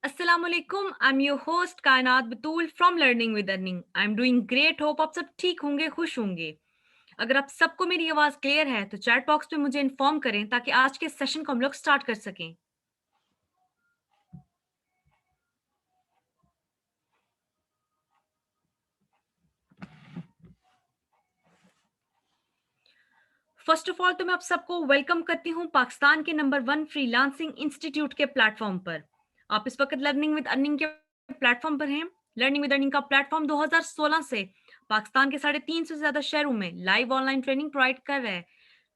अस्सलामुअलैकुम, I am your host Kainat Batool from learning with earning. I am doing great, hope आप सब ठीक होंगे, खुश होंगे। अगर आप सबको मेरी आवाज क्लियर है तो चैट बॉक्स में मुझे इन्फॉर्म करें ताकि आज के सेशन को हम लोग स्टार्ट कर सकें। फर्स्ट ऑफ ऑल तो मैं आप सबको वेलकम करती हूँ पाकिस्तान के नंबर 1 फ्रीलांसिंग इंस्टीट्यूट के प्लेटफॉर्म पर। आप इस वक्त लर्निंग विद अर्निंग के प्लेटफॉर्म पर हैं। लर्निंग विद अर्निंग का प्लेटफॉर्म 2016 से पाकिस्तान के 350 से ज्यादा शहरों में लाइव ऑनलाइन ट्रेनिंग प्रोवाइड कर रहा है।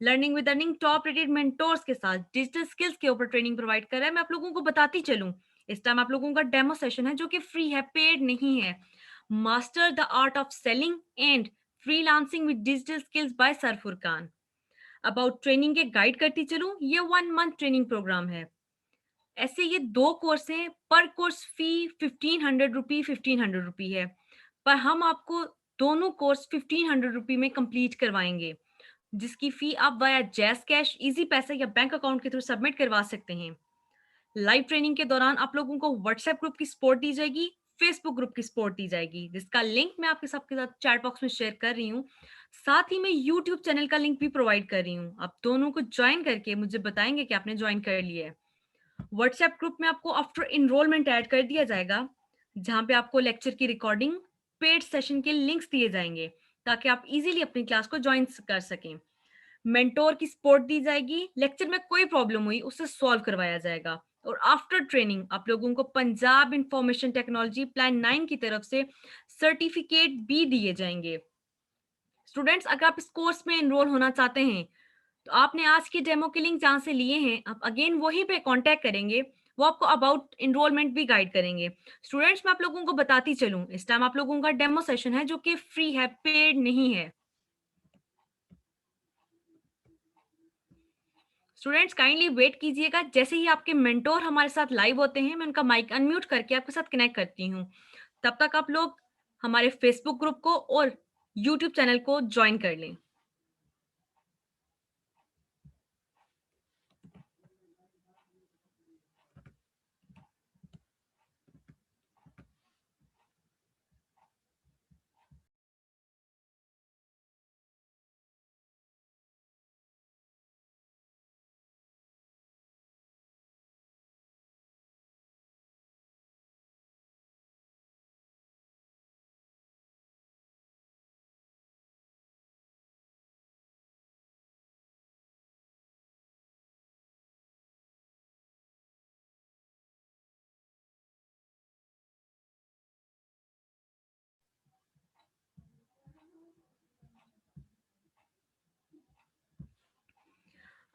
Learning with earning top rated mentors के साथ डिजिटल स्किल्स के ऊपर ट्रेनिंग प्रोवाइड कर रहा है। मैं आप लोगों को बताती चलूं, इस टाइम आप लोगों का डेमो सेशन है जो कि फ्री है, पेड नहीं है। Master the art of selling and freelancing with digital skills by sir Furqan. About training के गाइड करती चलूं, ये 1 मंथ ट्रेनिंग प्रोग्राम है। ऐसे ये 2 कोर्स हैं, पर कोर्स फी 1500 रुपी है, पर हम आपको दोनों कोर्स 1500 रुपी में कंप्लीट करवाएंगे, जिसकी फी आप वाया जैस कैश, इजी पैसे या बैंक अकाउंट के थ्रू सबमिट करवा सकते हैं। लाइव ट्रेनिंग के दौरान आप लोगों को व्हाट्सएप ग्रुप की सपोर्ट दी जाएगी, फेसबुक ग्रुप की सपोर्ट दी जाएगी, जिसका लिंक मैं आपके सबके साथ चैट बॉक्स में शेयर कर रही हूँ। साथ ही मैं यूट्यूब चैनल का लिंक भी प्रोवाइड कर रही हूँ। आप दोनों को ज्वाइन करके मुझे बताएंगे कि आपने ज्वाइन कर लिया है। व्हाट्सएप ग्रुप में आपको आफ्टर इनरोलमेंट ऐड कर दिया जाएगा, जहाँ पे आपको लेक्चर की रिकॉर्डिंग, पेड सेशन के लिंक्स दिए जाएंगे ताकि आप इजीली अपनी क्लास को ज्वाइन कर सकें। मेंटोर की सपोर्ट दी जाएगी, लेक्चर में कोई प्रॉब्लम हुई उसे सॉल्व करवाया जाएगा। और आफ्टर ट्रेनिंग आप लोगों को पंजाब इंफॉर्मेशन टेक्नोलॉजी प्लान 9 की तरफ से सर्टिफिकेट भी दिए जाएंगे। स्टूडेंट्स, अगर आप इस कोर्स में एनरोल होना चाहते हैं तो आपने आज की डेमो के लिंक जहाँ से लिए हैं, आप अगेन वहीं पे कांटेक्ट करेंगे। वो आपको अबाउट इनरोलमेंट भी गाइड करेंगे। स्टूडेंट्स, मैं आप लोगों को बताती चलूं, इस टाइम आप लोगों का डेमो सेशन है जो कि फ्री है, पेड नहीं है। स्टूडेंट्स, काइंडली वेट कीजिएगा। जैसे ही आपके मेंटोर हमारे साथ लाइव होते हैं, मैं उनका माइक अनम्यूट करके आपके साथ कनेक्ट करती हूँ। तब तक आप लोग हमारे फेसबुक ग्रुप को और यूट्यूब चैनल को ज्वाइन कर लें।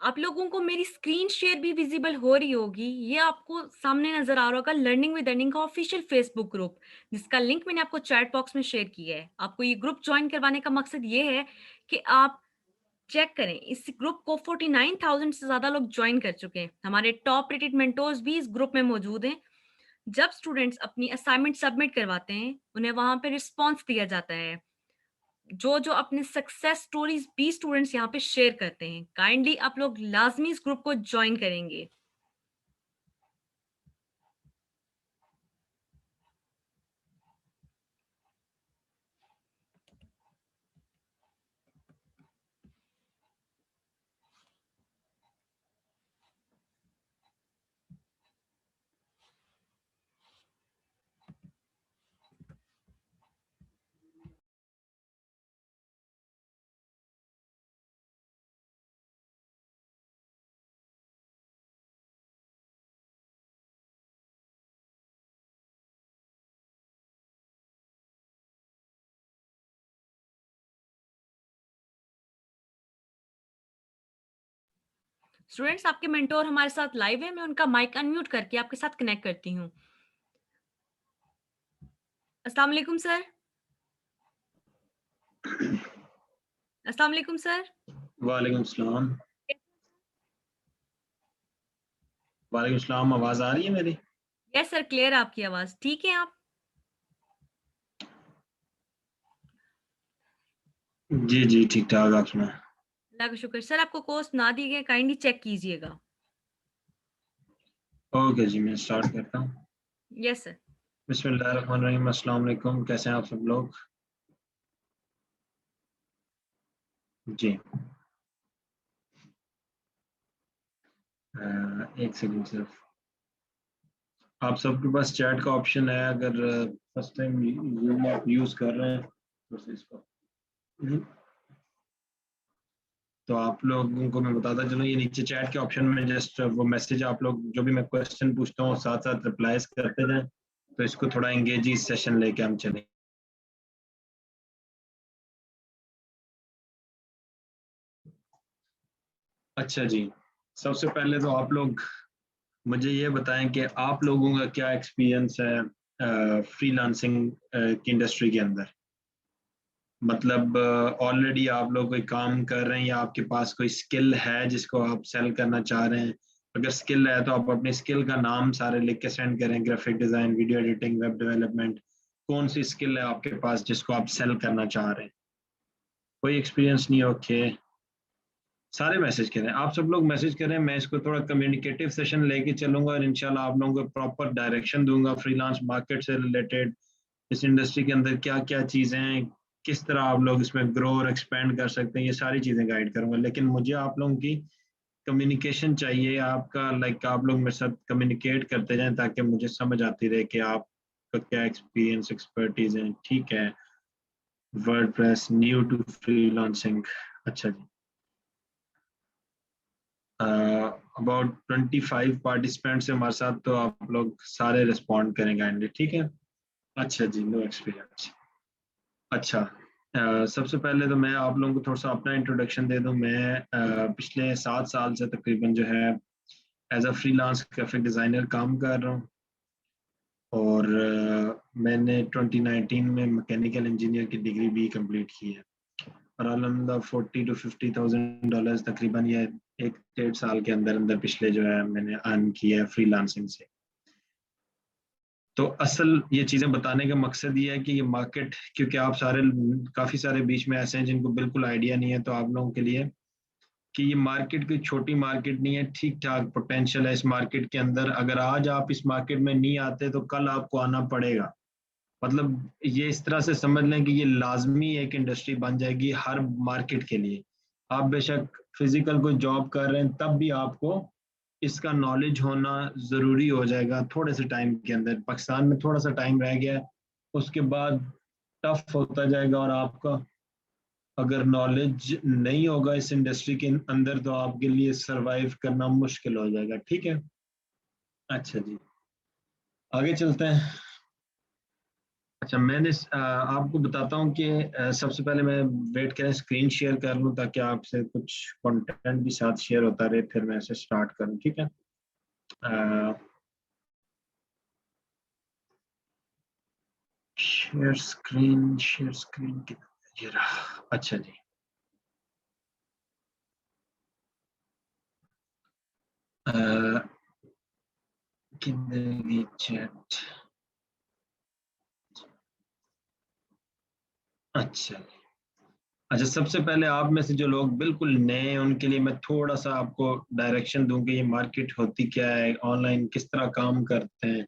आप लोगों को मेरी स्क्रीन शेयर भी विजिबल हो रही होगी। ये आपको सामने नजर आ रहा होगा लर्निंग विद अर्निंग का ऑफिशियल फेसबुक ग्रुप, जिसका लिंक मैंने आपको चैट बॉक्स में शेयर किया है। आपको ये ग्रुप ज्वाइन करवाने का मकसद ये है कि आप चेक करें, इस ग्रुप को 49,000 से ज्यादा लोग ज्वाइन कर चुके हैं। हमारे टॉप रेटेड मेंटोर्स भी इस ग्रुप में मौजूद हैं। जब स्टूडेंट्स अपनी असाइनमेंट सबमिट करवाते हैं, उन्हें वहां पे रिस्पॉन्स दिया जाता है। जो जो अपने सक्सेस स्टोरीज भी स्टूडेंट्स यहाँ पे शेयर करते हैं। काइंडली आप लोग लाजमी इस ग्रुप को ज्वाइन करेंगे। स्टूडेंट्स, आपके मेंटोर हमारे साथ लाइव है। मैं उनका माइक अनम्यूट करके आपके साथ कनेक्ट करती हूँ। अस्सलाम वालेकुम सर। अस्सलाम वालेकुम सर। वालेकुम सलाम। वालेकुम सलाम। आवाज आ रही है मेरी? यस सर, क्लियर है आपकी आवाज। ठीक है आप? जी जी, ठीक ठाक। आप सुना? अल्लाह का शुक्र। सर, आपको कोर्स ना दिए गए, काइंडली चेक कीजिएगा। ओके जी, मैं स्टार्ट करता हूँ। Yes sir. बिस्मिल्लाहिर्रहमानिर्रहीम, अस्सलाम वालेकुम। कैसे हैं आप सब लोग? जी। एक सेकंड सिर्फ। आप सबके पास चैट का ऑप्शन है, अगर फर्स्ट टाइम जूम आप यूज कर रहे हैं तो इसको तो आप लोगों को मैं बताता चलूँ, ये नीचे चैट के ऑप्शन में जस्ट वो मैसेज आप लोग जो भी मैं क्वेश्चन पूछता हूँ साथ साथ रिप्लाईज करते जाएं, तो इसको थोड़ा एंगेजी सेशन लेके हम चलें। अच्छा जी, सबसे पहले तो आप लोग मुझे ये बताएं कि आप लोगों का क्या एक्सपीरियंस है फ्रीलांसिंग की इंडस्ट्री के अंदर। मतलब ऑलरेडी आप लोग कोई काम कर रहे हैं या आपके पास कोई स्किल है जिसको आप सेल करना चाह रहे हैं। अगर स्किल है तो आप अपने स्किल का नाम सारे लिख के सेंड करें, graphic design, video editing, web development, कौन सी स्किल है आपके पास जिसको आप सेल करना चाह रहे हैं। कोई एक्सपीरियंस नहीं है, ओके। सारे मैसेज करें, आप सब लोग मैसेज करें, मैं इसको थोड़ा कम्युनिकेटिव सेशन लेके चलूंगा और इंशाल्लाह आप लोगों को प्रॉपर डायरेक्शन दूंगा फ्रीलांस मार्केट से रिलेटेड, इस इंडस्ट्री के अंदर क्या क्या चीज़ें हैं, किस तरह आप लोग इसमें ग्रो और एक्सपेंड कर सकते हैं, ये सारी चीज़ें गाइड करूंगा। लेकिन मुझे आप लोगों की कम्युनिकेशन चाहिए, आपका आप लोग मेरे साथ कम्युनिकेट करते जाएं ताकि मुझे समझ आती रहे कि आपका क्या एक्सपीरियंस एक्सपर्टीज है। ठीक है, वर्डप्रेस न्यू टू फ्रीलांसिंग, अच्छा जी। अबाउट 25 पार्टिसिपेंट्स हमारे साथ, तो आप लोग सारे रिस्पॉन्ड करेंगे, ठीक है। अच्छा जी, नो एक्सपीरियंस। अच्छा, सबसे पहले तो मैं आप लोगों को थोड़ा सा अपना इंट्रोडक्शन दे दूं। मैं पिछले 7 साल से तकरीबन जो है as a freelance graphic designer काम कर रहा हूँ। और मैंने 2019 में मैकेनिकल इंजीनियर की डिग्री भी कंप्लीट की है। और अलहमदा $40,000 to $50,000 तकरीबन ये 1 डेढ़ साल के अंदर अंदर पिछले जो है मैंने अर्न किया है फ्रीलांसिंग से। तो असल ये चीज़ें बताने का मकसद ये है कि ये मार्केट, क्योंकि आप सारे काफ़ी सारे बीच में ऐसे हैं जिनको बिल्कुल आइडिया नहीं है, तो आप लोगों के लिए कि ये मार्केट कोई छोटी मार्केट नहीं है, ठीक ठाक पोटेंशियल है इस मार्केट के अंदर। अगर आज आप इस मार्केट में नहीं आते तो कल आपको आना पड़ेगा। मतलब ये इस तरह से समझ लें कि ये लाजमी एक इंडस्ट्री बन जाएगी हर मार्केट के लिए। आप बेशक फिजिकल कोई जॉब कर रहे हैं तब भी आपको इसका नॉलेज होना ज़रूरी हो जाएगा थोड़े से टाइम के अंदर। पाकिस्तान में थोड़ा सा टाइम रह गया है, उसके बाद टफ होता जाएगा, और आपका अगर नॉलेज नहीं होगा इस इंडस्ट्री के अंदर तो आपके लिए सरवाइव करना मुश्किल हो जाएगा, ठीक है। अच्छा जी, आगे चलते हैं। अच्छा, मैंने आपको बताता हूँ कि सबसे पहले मैं वेट करें स्क्रीन शेयर कर लूँ ताकि आपसे कुछ कंटेंट भी साथ शेयर होता रहे, फिर मैं इसे स्टार्ट करूँ, ठीक है। शेयर स्क्रीन ये रहा। अच्छा जी, चैट। अच्छा, अच्छा, सबसे पहले आप में से जो लोग बिल्कुल नए हैं उनके लिए मैं थोड़ा सा आपको डायरेक्शन दूंगी, ये मार्केट होती क्या है, ऑनलाइन किस तरह काम करते हैं।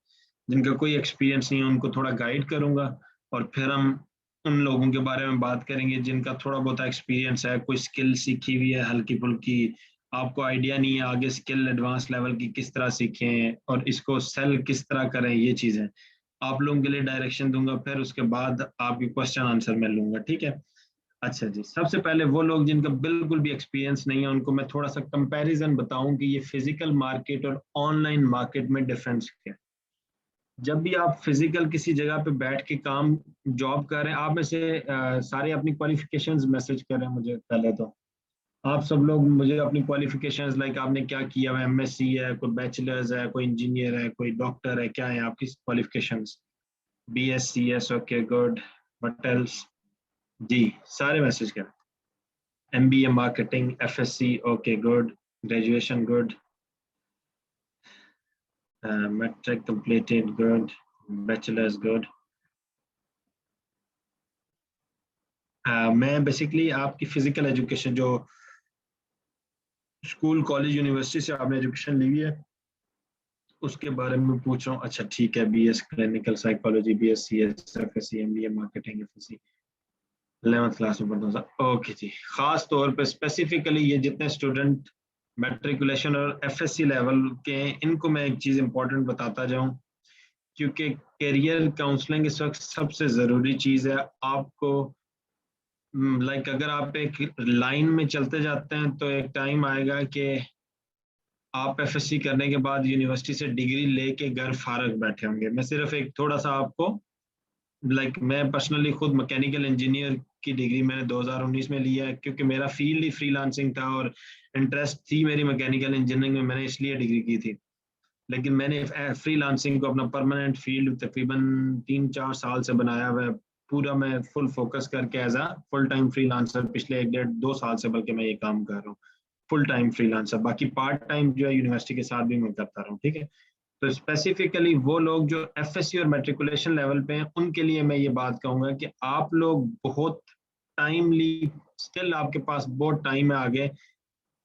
जिनका कोई एक्सपीरियंस नहीं है उनको थोड़ा गाइड करूंगा, और फिर हम उन लोगों के बारे में बात करेंगे जिनका थोड़ा बहुत एक्सपीरियंस है, कोई स्किल सीखी हुई है हल्की फुल्की, आपको आइडिया नहीं है आगे स्किल एडवांस लेवल की किस तरह सीखें और इसको सेल किस तरह करें, ये चीज़ें आप लोगों के लिए डायरेक्शन दूंगा। फिर उसके बाद आपके क्वेश्चन आंसर मैं लूंगा, ठीक है। अच्छा जी, सबसे पहले वो लोग जिनका बिल्कुल भी एक्सपीरियंस नहीं है उनको मैं थोड़ा सा कंपैरिजन बताऊं कि ये फिजिकल मार्केट और ऑनलाइन मार्केट में डिफरेंस क्या है। जब भी आप फिजिकल किसी जगह पे बैठ के काम जॉब कर रहे हैं, आप में से सारे अपनी क्वालिफिकेशंस मैसेज कर रहे हैं मुझे पहले तो। आप सब लोग मुझे अपनी क्वालिफिकेशंस आपने क्या किया है, एमएससी है, कोई बैचलर्स है, कोई इंजीनियर है, कोई डॉक्टर है, क्या है आपकी qualifications. BSc, okay good. What else? जी, सारे मैसेज करें। MBA marketing, FSC, okay, good. Graduation, good. Matric completed, good. Bachelor's, good. मैं बेसिकली आपकी फिजिकल एजुकेशन जो स्कूल कॉलेज यूनिवर्सिटी से आपने एजुकेशन ली हुई है उसके बारे में पूछ रहा हूँ। अच्छा ठीक है, BS clinical psychology, BS CS, FSC, MBA marketing, FSC 11th class में पढ़ता हूँ सर। ओके जी। खास तौर पे स्पेसिफिकली ये जितने स्टूडेंट मैट्रिकुलेशन और FSC लेवल के हैं, इनको मैं एक चीज़ इंपॉर्टेंट बताता जाऊँ, क्योंकि करियर काउंसलिंग इस वक्त सबसे ज़रूरी चीज़ है। आपको लाइक अगर आप एक लाइन में चलते जाते हैं तो एक टाइम आएगा कि आप FSC करने के बाद यूनिवर्सिटी से डिग्री लेके घर फारग बैठे होंगे। मैं सिर्फ एक थोड़ा सा आपको मैं पर्सनली खुद मैकेनिकल इंजीनियर की डिग्री मैंने 2019 में लिया है, क्योंकि मेरा फील्ड ही फ्रीलांसिंग था और इंटरेस्ट थी मेरी मैकेनिकल इंजीनियरिंग में, मैंने इसलिए डिग्री की थी। लेकिन मैंने फ्रीलांसिंग को अपना परमानेंट फील्ड तकरीबन 3-4 साल से बनाया हुआ है। पूरा मैं फुल फोकस करके as a full time freelancer पिछले 1-1.5-2 साल से बल्कि मैं ये काम कर रहा हूँ, फुल टाइम फ्रीलांसर। बाकी पार्ट टाइम जो है यूनिवर्सिटी के साथ भी मैं करता रहा हूँ, ठीक है। तो स्पेसिफिकली वो लोग जो FSC और मेट्रिकुलेशन लेवल पे हैं, उनके लिए मैं ये बात कहूंगा कि आप लोग बहुत टाइमली, स्टिल आपके पास बहुत टाइम है आगे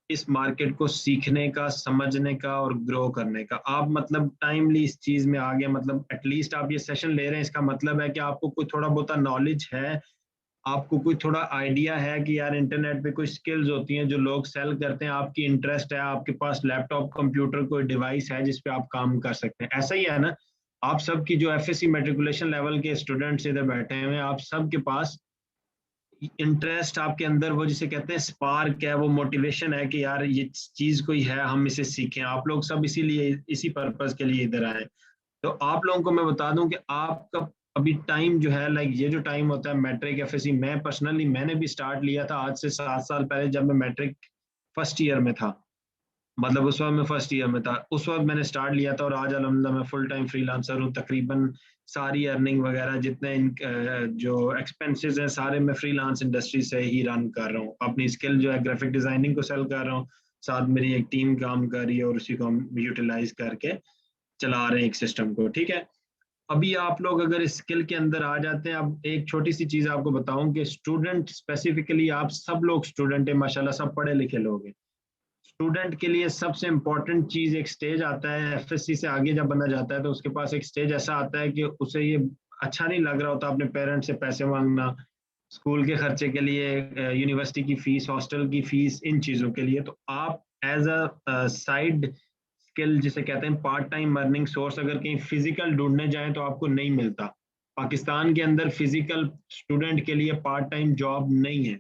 इस मार्केट को सीखने का, समझने का और ग्रो करने का। आप मतलब टाइमली इस चीज में आगे, मतलब एटलीस्ट आप ये सेशन ले रहे हैं, इसका मतलब है कि आपको कोई थोड़ा बहुत नॉलेज है, आपको कोई थोड़ा आइडिया है कि यार इंटरनेट पे कोई स्किल्स होती हैं जो लोग सेल करते हैं, आपकी इंटरेस्ट है, आपके पास लैपटॉप, कंप्यूटर, कोई डिवाइस है जिस पे आप काम कर सकते हैं। ऐसा ही है ना, आप सबकी जो FSC मेट्रिकुलेशन लेवल के स्टूडेंट्स इधर बैठे हुए हैं, आप सबके पास इंटरेस्ट, आपके अंदर वो जिसे कहते हैं स्पार्क है, वो मोटिवेशन है कि यार ये चीज कोई है, हम इसे सीखें। आप लोग सब इसीलिए, इसी पर्पज के लिए इधर आए। तो आप लोगों को मैं बता दूं कि आपका अभी टाइम जो है, ये जो टाइम होता है मैट्रिक FSC, मैं पर्सनली मैंने भी स्टार्ट लिया था आज से 7 साल पहले, जब मैं मैट्रिक फर्स्ट ईयर में था। मतलब उस वक्त मैं फर्स्ट ईयर में था, उस वक्त मैंने स्टार्ट लिया था, और आज अल्हम्दुलिल्लाह मैं फुल टाइम फ्रीलांसर हूँ। तकरीबन सारी अर्निंग वगैरह जितने जो एक्सपेंसेस हैं सारे मैं फ्रीलांस इंडस्ट्री से ही रन कर रहा हूँ। अपनी स्किल जो है ग्राफिक डिजाइनिंग को सेल कर रहा हूँ, साथ मेरी एक टीम काम कर रही है और उसी को हम यूटिलाइज करके चला रहे हैं एक सिस्टम को, ठीक है। अभी आप लोग अगर इस स्किल के अंदर आ जाते हैं, अब एक छोटी सी चीज आपको बताऊं कि स्टूडेंट स्पेसिफिकली, आप सब लोग स्टूडेंट है माशाल्लाह, सब पढ़े लिखे लोग हैं। स्टूडेंट के लिए सबसे इम्पोर्टेंट चीज, एक स्टेज आता है FSC से आगे जब बंदा जाता है तो उसके पास एक स्टेज ऐसा आता है कि उसे ये अच्छा नहीं लग रहा होता अपने पेरेंट्स से पैसे मांगना, स्कूल के खर्चे के लिए, यूनिवर्सिटी की फीस, हॉस्टल की फीस, इन चीज़ों के लिए। तो आप एज अ साइड स्किल जिसे कहते हैं पार्ट टाइम अर्निंग सोर्स, अगर कहीं फिजिकल ढूंढने जाएं तो आपको नहीं मिलता। पाकिस्तान के अंदर फिजिकल स्टूडेंट के लिए पार्ट टाइम जॉब नहीं है।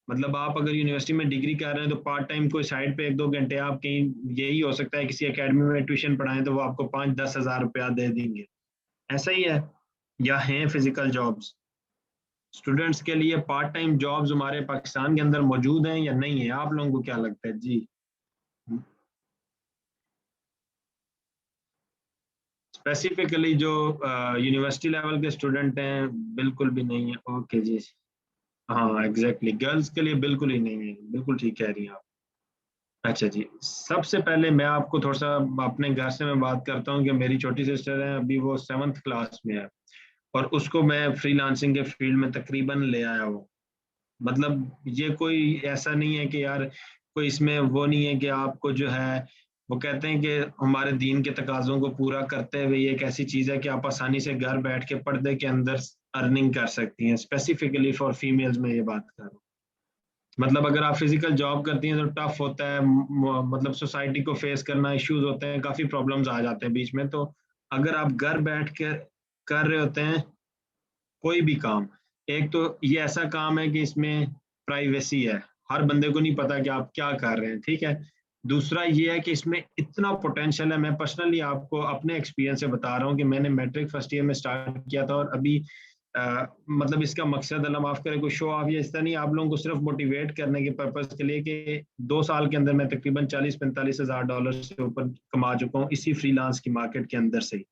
मतलब आप अगर यूनिवर्सिटी में डिग्री कर रहे हैं तो पार्ट टाइम कोई साइड पे 1-2 घंटे आप कहीं, यही हो सकता है किसी एकेडमी में ट्यूशन पढ़ाएं तो वो आपको 5-10 हज़ार रुपया दे देंगे। ऐसा ही है, या हैं फिजिकल जॉब्स। स्टूडेंट्स के लिए पार्ट टाइम जॉब्स हमारे पाकिस्तान के अंदर मौजूद हैं या नहीं है, आप लोगों को क्या लगता है जी? स्पेसिफिकली जो यूनिवर्सिटी लेवल के स्टूडेंट हैं, बिल्कुल भी नहीं है। ओके जी। हाँ एग्जैक्टली, गर्ल्स के लिए बिल्कुल ही नहीं है, बिल्कुल ठीक कह रही हैं आप। अच्छा जी, सबसे पहले मैं आपको थोड़ा सा अपने घर से मैं बात करता हूँ कि मेरी छोटी सिस्टर है, अभी वो 7th क्लास में है, और उसको मैं फ्रीलांसिंग के फील्ड में तकरीबन ले आया हूँ। मतलब ये कोई ऐसा नहीं है कि यार कोई इसमें वो नहीं है कि आपको जो है, वो कहते हैं कि हमारे दीन के तकाजों को पूरा करते हुए ये एक ऐसी चीज़ है कि आप आसानी से घर बैठ के पर्दे के अंदर अर्निंग कर सकती हैं। स्पेसिफिकली फॉर फीमेल्स में ये बात कर रहा हूँ। मतलब अगर आप फिजिकल जॉब करती हैं तो टफ होता है, मतलब सोसाइटी को फेस करना, इश्यूज होते हैं, काफ़ी प्रॉब्लम्स आ जाते हैं बीच में। तो अगर आप घर बैठ के कर रहे होते हैं कोई भी काम, एक तो ये ऐसा काम है कि इसमें प्राइवेसी है, हर बंदे को नहीं पता कि आप क्या कर रहे हैं, ठीक है। दूसरा ये है कि इसमें इतना पोटेंशियल है। मैं पर्सनली आपको अपने एक्सपीरियंस से बता रहा हूँ कि मैंने मैट्रिक फर्स्ट ईयर में स्टार्ट किया था, और अभी मतलब इसका मकसद, अल्लाह माफ करे, कोई शो ऑफ या इस तरह नहीं, आप लोगों को सिर्फ मोटिवेट करने के पर्पज के लिए कि 2 साल के अंदर मैं तकरीबन 40-45 हज़ार डॉलर से ऊपर कमा चुका हूँ इसी फ्रीलांस की मार्केट के अंदर से ही।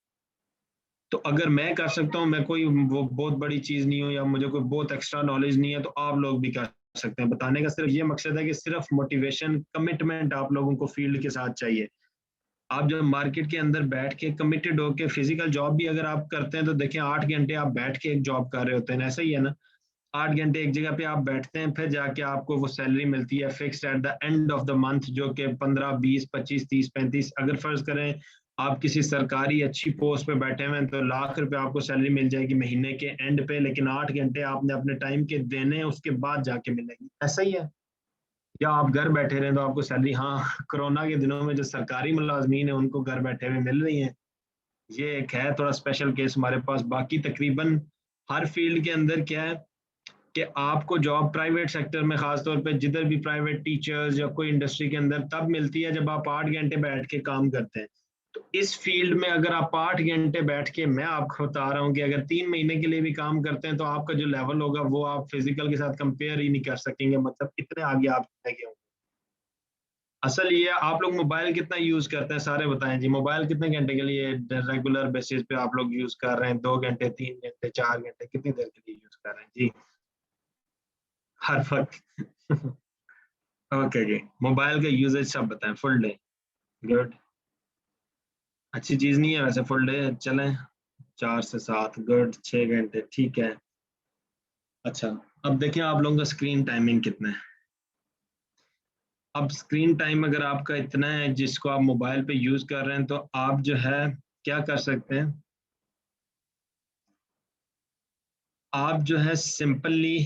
तो अगर मैं कर सकता हूँ, मैं कोई वो बहुत बड़ी चीज नहीं हूँ या मुझे कोई बहुत एक्स्ट्रा नॉलेज नहीं है, तो आप लोग भी कर सकते हैं। बताने का सिर्फ ये मकसद है कि सिर्फ मोटिवेशन, कमिटमेंट आप लोगों को फील्ड के साथ चाहिए। आप जब मार्केट के अंदर बैठ के कमिटेड होके, फिजिकल जॉब भी अगर आप करते हैं तो देखिए 8 घंटे आप बैठ के एक जॉब कर रहे होते हैं, ऐसा ही है ना। 8 घंटे एक जगह पे आप बैठते हैं, फिर जाके आपको वो सैलरी मिलती है fixed at the end of the month, जो कि 15, 20, 25, 30, 35, अगर फर्ज करें आप किसी सरकारी अच्छी पोस्ट पे बैठे हुए हैं तो लाख रुपए आपको सैलरी मिल जाएगी महीने के एंड पे, लेकिन 8 घंटे आपने अपने टाइम के देने हैं, उसके बाद जाके मिलेगी। ऐसा ही है। या आप घर बैठे रहे तो आपको सैलरी, हाँ कोरोना के दिनों में जो सरकारी मुलाजमीन है उनको घर बैठे हुए मिल रही है। ये एक है थोड़ा स्पेशल केस हमारे पास। बाकी तकरीबन हर फील्ड के अंदर क्या है कि आपको जॉब प्राइवेट सेक्टर में खासतौर पे जिधर भी प्राइवेट टीचर्स या कोई इंडस्ट्री के अंदर तब मिलती है जब आप 8 घंटे बैठ के काम करते हैं। तो इस फील्ड में अगर आप 8 घंटे बैठ के, मैं आपको बता रहा हूँ कि अगर 3 महीने के लिए भी काम करते हैं तो आपका जो लेवल होगा वो आप फिजिकल के साथ कंपेयर ही नहीं कर सकेंगे, मतलब इतने आगे आप रह गए होंगे। असल ये है, आप लोग मोबाइल कितना यूज करते हैं सारे बताएं जी। मोबाइल कितने घंटे के लिए रेगुलर बेसिस पे आप लोग यूज कर रहे हैं? 2 घंटे, 3 घंटे, 4 घंटे, कितनी देर के लिए यूज कर रहे हैं जी? हर वक्त ओके जी। मोबाइल का यूजेज सब बताएं। Full day? गुड। अच्छी चीज नहीं है वैसे फुल डे, चलें 4 से 7, गुड। 6 घंटे ठीक है। अच्छा, अब देखें आप लोगों का स्क्रीन टाइमिंग कितना है। अब स्क्रीन टाइम अगर आपका इतना है जिसको आप मोबाइल पे यूज कर रहे हैं तो आप जो है क्या कर सकते हैं, आप जो है सिंपली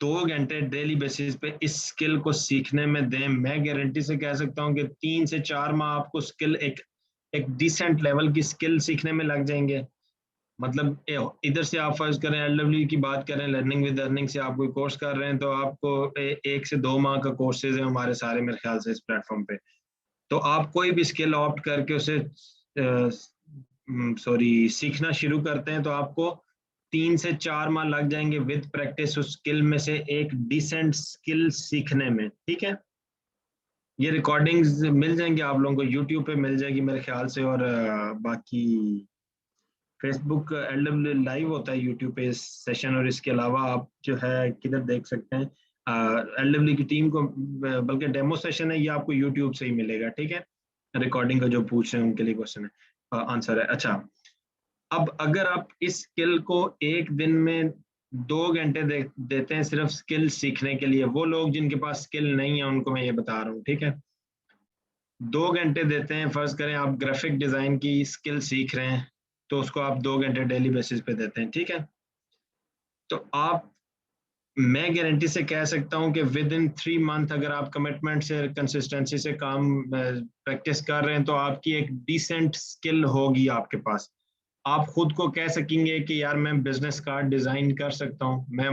2 घंटे डेली बेसिस पे इस स्किल को सीखने में दें। मैं गारंटी से कह सकता हूँ कि 3 से 4 माह आपको स्किल एक एक डिसेंट लेवल की स्किल सीखने में लग जाएंगे। मतलब इधर से आप फर्ज करें एलडब्ल्यू की बात करें, लर्निंग विद अर्निंग से आप कोई कोर्स कर रहे हैं तो आपको 1 से 2 माह का कोर्सेज है हमारे सारे मेरे ख्याल से इस प्लेटफॉर्म पे। तो आप कोई भी स्किल ऑप्ट करके उसे सॉरी सीखना शुरू करते हैं तो आपको 3 से 4 माह लग जाएंगे विद प्रैक्टिस उस स्किल में से एक डिसेंट स्किल सीखने में। ठीक है, ये रिकॉर्डिंग्स मिल जाएंगे आप लोगों को, यूट्यूब पे मिल जाएगी मेरे ख्याल से। और बाकी फेसबुक एलडब्ल्यू लाइव होता है यूट्यूब पे इस सेशन, और इसके अलावा आप जो है किधर देख सकते हैं एलडब्ल्यू की टीम को, बल्कि डेमो सेशन है ये आपको यूट्यूब से ही मिलेगा। ठीक है, रिकॉर्डिंग का जो पूछ रहे हैं उनके लिए क्वेश्चन है, आंसर है। अच्छा, अब अगर आप इस स्किल को एक दिन में 2 घंटे देते हैं सिर्फ स्किल सीखने के लिए, वो लोग जिनके पास स्किल नहीं है उनको मैं ये बता रहा हूँ। ठीक है, 2 घंटे देते हैं, फर्ज करें आप ग्राफिक डिजाइन की स्किल सीख रहे हैं तो उसको आप 2 घंटे डेली बेसिस पे देते हैं। ठीक है, तो आप, मैं गारंटी से कह सकता हूं कि विद इन 3 मंथ अगर आप कमिटमेंट से कंसिस्टेंसी से काम प्रैक्टिस कर रहे हैं तो आपकी एक डिसेंट स्किल होगी आपके पास। आप खुद को कह सकेंगे कि यार मैं बिजनेस कार्ड डिजाइन कर सकता हूँ, मैं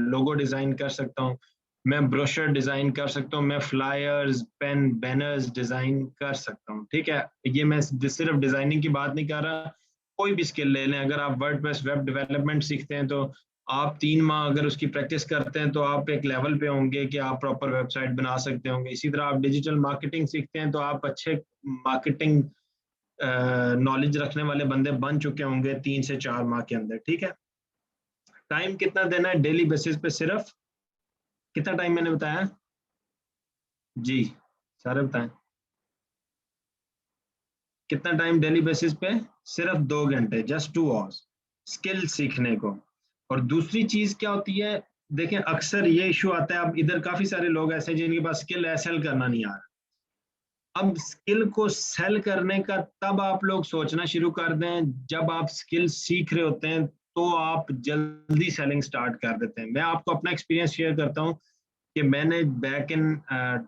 लोगो डिजाइन कर सकता हूँ, मैं ब्रोशर डिजाइन कर सकता हूँ, मैं फ्लायर्स पेन बैनर्स डिजाइन कर सकता हूँ। ठीक है, ये मैं सिर्फ डिजाइनिंग की बात नहीं कर रहा, कोई भी स्किल ले लें। अगर आप वर्डप्रेस वेब डेवलपमेंट सीखते हैं तो आप 3 माह अगर उसकी प्रैक्टिस करते हैं तो आप एक लेवल पे होंगे कि आप प्रॉपर वेबसाइट बना सकते होंगे। इसी तरह आप डिजिटल मार्केटिंग सीखते हैं तो आप अच्छे मार्केटिंग नॉलेज रखने वाले बंदे बन चुके होंगे 3 से 4 माह के अंदर। ठीक है, टाइम कितना देना है डेली बेसिस पे? सिर्फ कितना टाइम मैंने बताया जी, सारे बताएं कितना टाइम डेली बेसिस पे? सिर्फ 2 घंटे, जस्ट 2 आवर्स स्किल सीखने को। और दूसरी चीज क्या होती है, देखें अक्सर ये इशू आता है, अब इधर काफी सारे लोग ऐसे हैं जिनके पास स्किल है, सेल करना नहीं आ रहा। अब स्किल को सेल करने का तब आप लोग सोचना शुरू कर दें जब आप स्किल सीख रहे होते हैं, तो आप जल्दी सेलिंग स्टार्ट कर देते हैं। मैं आपको अपना एक्सपीरियंस शेयर करता हूँ कि मैंने बैक इन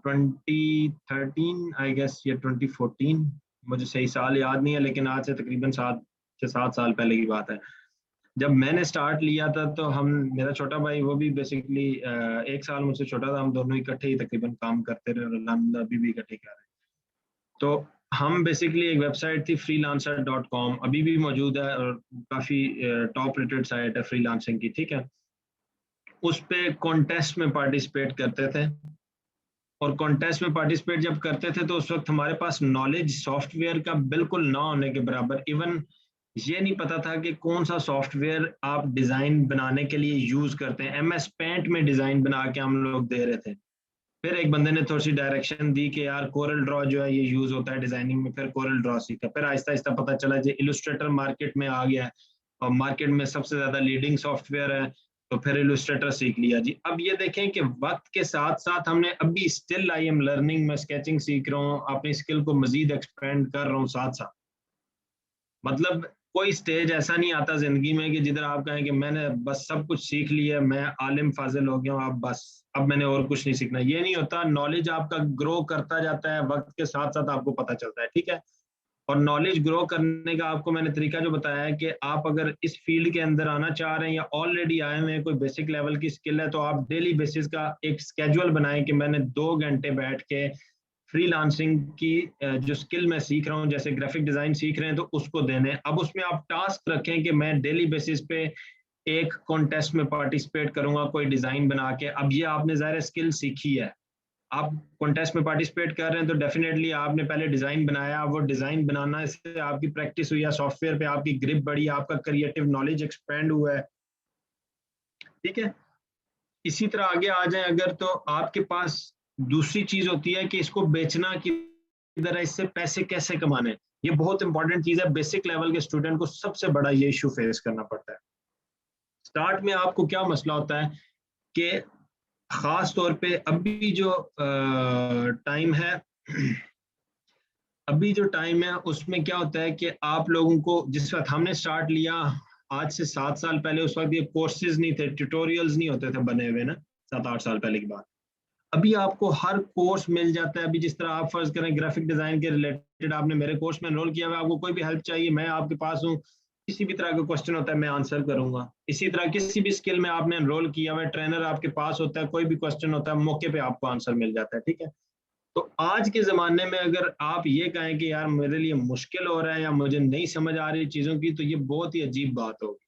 2013 आई गेस या 2014, मुझे सही साल याद नहीं है, लेकिन आज से तकरीबन 7 से 7 साल पहले की बात है। जब मैंने स्टार्ट लिया था तो हम, मेरा छोटा भाई वो भी बेसिकली 1 साल मुझसे छोटा था, हम दोनों इकट्ठे ही तकरीबन काम करते रहे और अल्हम्दुलिल्लाह अभी भी इकट्ठे कर रहे हैं। तो हम बेसिकली, एक वेबसाइट थी freelancer.com, अभी भी मौजूद है और काफ़ी टॉप रेटेड साइट है फ्रीलांसिंग की। ठीक है, उस पे कॉन्टेस्ट में पार्टिसिपेट करते थे, और कॉन्टेस्ट में पार्टिसिपेट जब करते थे तो उस वक्त हमारे पास नॉलेज सॉफ्टवेयर का बिल्कुल ना होने के बराबर, इवन ये नहीं पता था कि कौन सा सॉफ्टवेयर आप डिज़ाइन बनाने के लिए यूज़ करते हैं। MS पेंट में डिज़ाइन बना के हम लोग दे रहे थे। फिर एक बंदे ने थोड़ी सी डायरेक्शन दी कि यार कोरल ड्रॉ जो है ये यूज होता है डिजाइनिंग में, फिर कोरल ड्रॉ सीखा। फिर आहिस्ता आहिस्ता पता चला कि इलस्ट्रेटर मार्केट में आ गया है और मार्केट में सबसे ज्यादा लीडिंग सॉफ्टवेयर है, तो फिर इलस्ट्रेटर सीख लिया जी। अब ये देखें कि वक्त के साथ साथ हमने अभी स्टिल आई एम लर्निंग, मैं स्केचिंग सीख रहा हूँ, अपनी स्किल को मजीद एक्सपेंड कर रहा हूँ साथ साथ। मतलब कोई स्टेज ऐसा नहीं आता जिंदगी में कि जिधर आप कहें कि मैंने बस सब कुछ सीख लिया, मैं आलिम फाजिल हो गया हूँ, अब बस अब मैंने और कुछ नहीं सीखना। ये नहीं होता, नॉलेज आपका ग्रो करता जाता है, वक्त के साथ साथ आपको पता चलता है, ठीक है। और नॉलेज ग्रो करने का आपको मैंने तरीका जो बताया है कि आप अगर इस फील्ड के अंदर आना चाह रहे हैं या ऑलरेडी आए हुए हैं, कोई बेसिक लेवल की स्किल है, तो आप डेली बेसिस का एक स्केड्यूल बनाएं कि मैंने 2 घंटे बैठ के फ्रीलांसिंग की जो स्किल मैं सीख रहा हूँ, जैसे ग्राफिक डिजाइन सीख रहे हैं तो उसको देने। अब उसमें आप टास्क रखें कि मैं डेली बेसिस पे एक कॉन्टेस्ट में पार्टिसिपेट करूंगा कोई डिजाइन बना के। अब ये आपने ज़ाहिर स्किल सीखी है, आप कॉन्टेस्ट में पार्टिसिपेट कर रहे हैं तो डेफिनेटली आपने पहले डिजाइन बनाया, वो डिजाइन बनाना से आपकी प्रैक्टिस हुई है, सॉफ्टवेयर पे आपकी ग्रिप बढ़ी, आपका क्रिएटिव नॉलेज एक्सपेंड हुआ है, ठीक है। इसी तरह आगे आ जाए अगर, तो आपके पास दूसरी चीज होती है कि इसको बेचना किधर है, इससे पैसे कैसे कमाने। ये बहुत इंपॉर्टेंट चीज है, बेसिक लेवल के स्टूडेंट को सबसे बड़ा ये इशू फेस करना पड़ता है। स्टार्ट में आपको क्या मसला होता है कि खास तौर पे अभी जो टाइम है अभी जो टाइम है उसमें क्या होता है कि आप लोगों को, जिस वक्त हमने स्टार्ट लिया आज से 7 साल पहले, उस वक्त ये कोर्सेज नहीं थे, ट्यूटोरियल्स नहीं होते थे बने हुए ना, 7-8 साल पहले की बात। अभी आपको हर कोर्स मिल जाता है। अभी जिस तरह आप फर्ज करें ग्राफिक डिजाइन के रिलेटेड आपने मेरे कोर्स में एनरोल किया हुआ, आपको कोई भी हेल्प चाहिए मैं आपके पास हूँ, किसी भी तरह का क्वेश्चन होता है मैं आंसर करूंगा। इसी तरह किसी भी स्किल में आपने एनरोल किया हुआ है, ट्रेनर आपके पास होता है, कोई भी क्वेश्चन होता है मौके पे आपको आंसर मिल जाता है, ठीक है। तो आज के ज़माने में अगर आप ये कहें कि यार मेरे लिए मुश्किल हो रहा है या मुझे नहीं समझ आ रही चीज़ों की, तो ये बहुत ही अजीब बात होगी।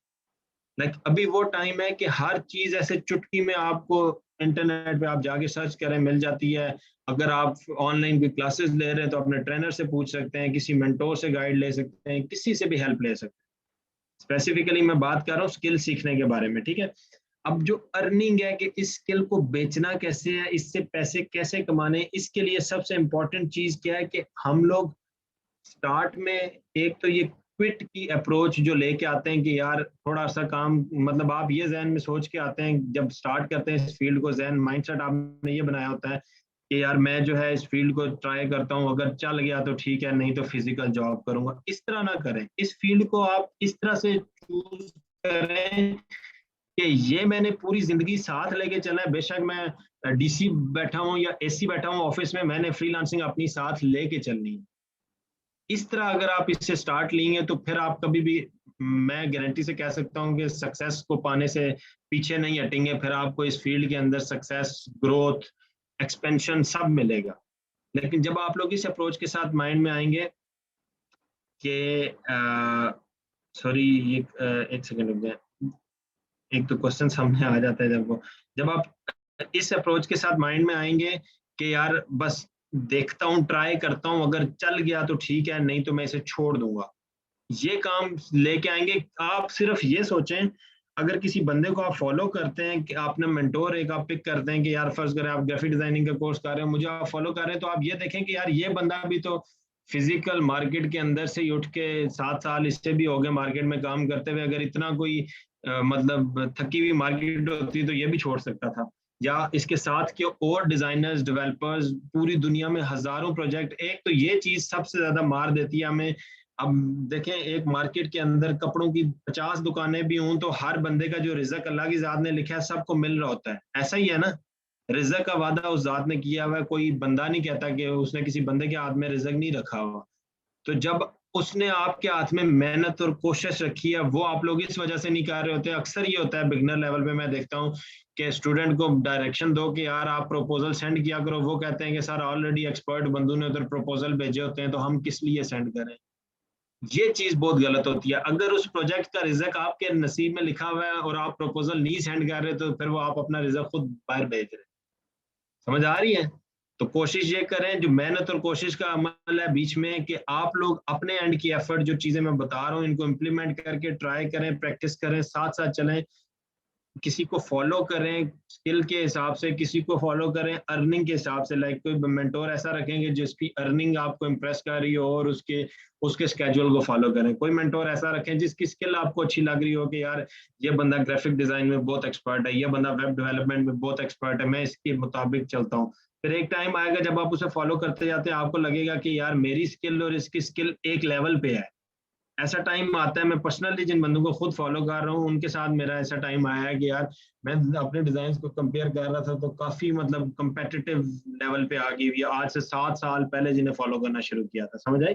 लाइक अभी वो टाइम है कि हर चीज़ ऐसे चुटकी में आपको इंटरनेट पे आप जाके सर्च करें मिल जाती है। अगर आप ऑनलाइन कोई क्लासेस ले रहे हैं तो अपने ट्रेनर से पूछ सकते हैं, किसी मेंटोर से गाइड ले सकते हैं, किसी से भी हेल्प ले सकते हैं। स्पेसिफिकली मैं बात कर रहा हूँ स्किल सीखने के बारे में, ठीक है। अब जो अर्निंग है कि इस स्किल को बेचना कैसे है, इससे पैसे कैसे कमाने, इसके लिए सबसे इंपॉर्टेंट चीज क्या है कि हम लोग स्टार्ट में एक तो ये क्विट की अप्रोच जो लेके आते हैं कि यार थोड़ा सा काम, मतलब आप ये जहन में सोच के आते हैं जब स्टार्ट करते हैं इस फील्ड को, जहन माइंडसेट आपने ये बनाया होता है कि यार मैं जो है इस फील्ड को ट्राई करता हूँ, अगर चल गया तो ठीक है, नहीं तो फिजिकल जॉब करूंगा। इस तरह ना करें, इस फील्ड को आप इस तरह से चूज करें कि ये मैंने पूरी जिंदगी साथ लेके चला है। बेशक मैं डीसी बैठा हूँ या एसी बैठा हूँ ऑफिस में, मैंने फ्रीलांसिंग अपनी साथ लेके चलनी है। इस तरह अगर आप इससे स्टार्ट लेंगे तो फिर आप कभी भी, मैं गारंटी से कह सकता हूँ कि सक्सेस को पाने से पीछे नहीं हटेंगे। फिर आपको इस फील्ड के अंदर सक्सेस, ग्रोथ, एक्सपेंशन सब मिलेगा। लेकिन जब आप लोग इस अप्रोच के साथ माइंड में आएंगे कि सॉरी ये एक सेकंड रुक जाए, एक तो क्वेश्चन सामने आ जाता है जब आप इस अप्रोच के साथ माइंड में आएंगे कि यार बस देखता हूँ, ट्राई करता हूँ, अगर चल गया तो ठीक है, नहीं तो मैं इसे छोड़ दूंगा, ये काम लेके आएंगे। आप सिर्फ ये सोचें, अगर किसी बंदे को आप फॉलो करते हैं कि आपने मेंटोर एक आप पिक करते हैं कि यार फर्ज करें आप ग्राफिक डिजाइनिंग का कोर्स कर रहे हैं, मुझे आप फॉलो कर रहे हैं, तो आप ये देखें कि यार ये बंदा भी तो फिजिकल मार्केट के अंदर से ही उठ के 7 साल इससे भी हो गए मार्केट में काम करते हुए, अगर इतना कोई मतलब थकी हुई मार्केट होती तो ये भी छोड़ सकता था। या इसके साथ के और डिजाइनर्स, डेवलपर्स, पूरी दुनिया में हजारों प्रोजेक्ट। एक तो ये चीज सबसे ज्यादा मार देती है हमें। अब देखें एक मार्केट के अंदर कपड़ों की 50 दुकानें भी हों तो हर बंदे का जो रिजक अल्लाह की जात ने लिखा है सबको मिल रहा होता है, ऐसा ही है ना। रिजक का वादा उस जात ने किया हुआ है, कोई बंदा नहीं कहता कि उसने किसी बंदे के हाथ में रिजक नहीं रखा हुआ। तो जब उसने आपके हाथ में मेहनत और कोशिश रखी है, वो आप लोग इस वजह से नहीं कर रहे होते। अक्सर ये होता है बिगनर लेवल पे, मैं देखता हूँ कि स्टूडेंट को डायरेक्शन दो कि यार आप प्रपोजल सेंड किया करो, वो कहते हैं कि सर ऑलरेडी एक्सपर्ट बंदू ने उधर प्रपोजल भेजे होते हैं तो हम किस लिए सेंड करें। ये चीज बहुत गलत होती है। अगर उस प्रोजेक्ट का रिजल्ट आपके नसीब में लिखा हुआ है और आप प्रपोजल नहीं सेंड कर रहे तो फिर वो आप अपना रिजल्ट खुद बाहर भेज रहे हैं। समझ आ रही है? तो कोशिश ये करें, जो मेहनत और कोशिश का अमल है बीच में, कि आप लोग अपने एंड की एफर्ट, जो चीजें मैं बता रहा हूँ इनको इम्प्लीमेंट करके ट्राई करें, प्रैक्टिस करें, साथ साथ चलें। किसी को फॉलो करें स्किल के हिसाब से, किसी को फॉलो करें अर्निंग के हिसाब से। लाइक कोई मेंटोर ऐसा रखेंगे जिसकी अर्निंग आपको इम्प्रेस कर रही हो और उसके उसके स्केड्यूल को फॉलो करें। कोई मेंटोर ऐसा रखें जिसकी स्किल आपको अच्छी लग रही हो कि यार ये बंदा ग्राफिक डिजाइन में बहुत एक्सपर्ट है, ये बंदा वेब डेवलपमेंट में बहुत एक्सपर्ट है, मैं इसके मुताबिक चलता हूँ। फिर एक टाइम आएगा जब आप उसे फॉलो करते जाते हैं, आपको लगेगा कि यार मेरी स्किल और इसकी स्किल एक लेवल पे है। ऐसा टाइम आता है, मैं पर्सनली जिन बंदों को खुद फॉलो कर रहा हूँ उनके साथ मेरा ऐसा टाइम आया है कि यार मैं अपने डिजाइन को कंपेयर कर रहा था तो काफी मतलब कंपेटिटिव लेवल पे आ गई हुई है आज से 7 साल पहले जिन्हें फॉलो करना शुरू किया था। समझ आई?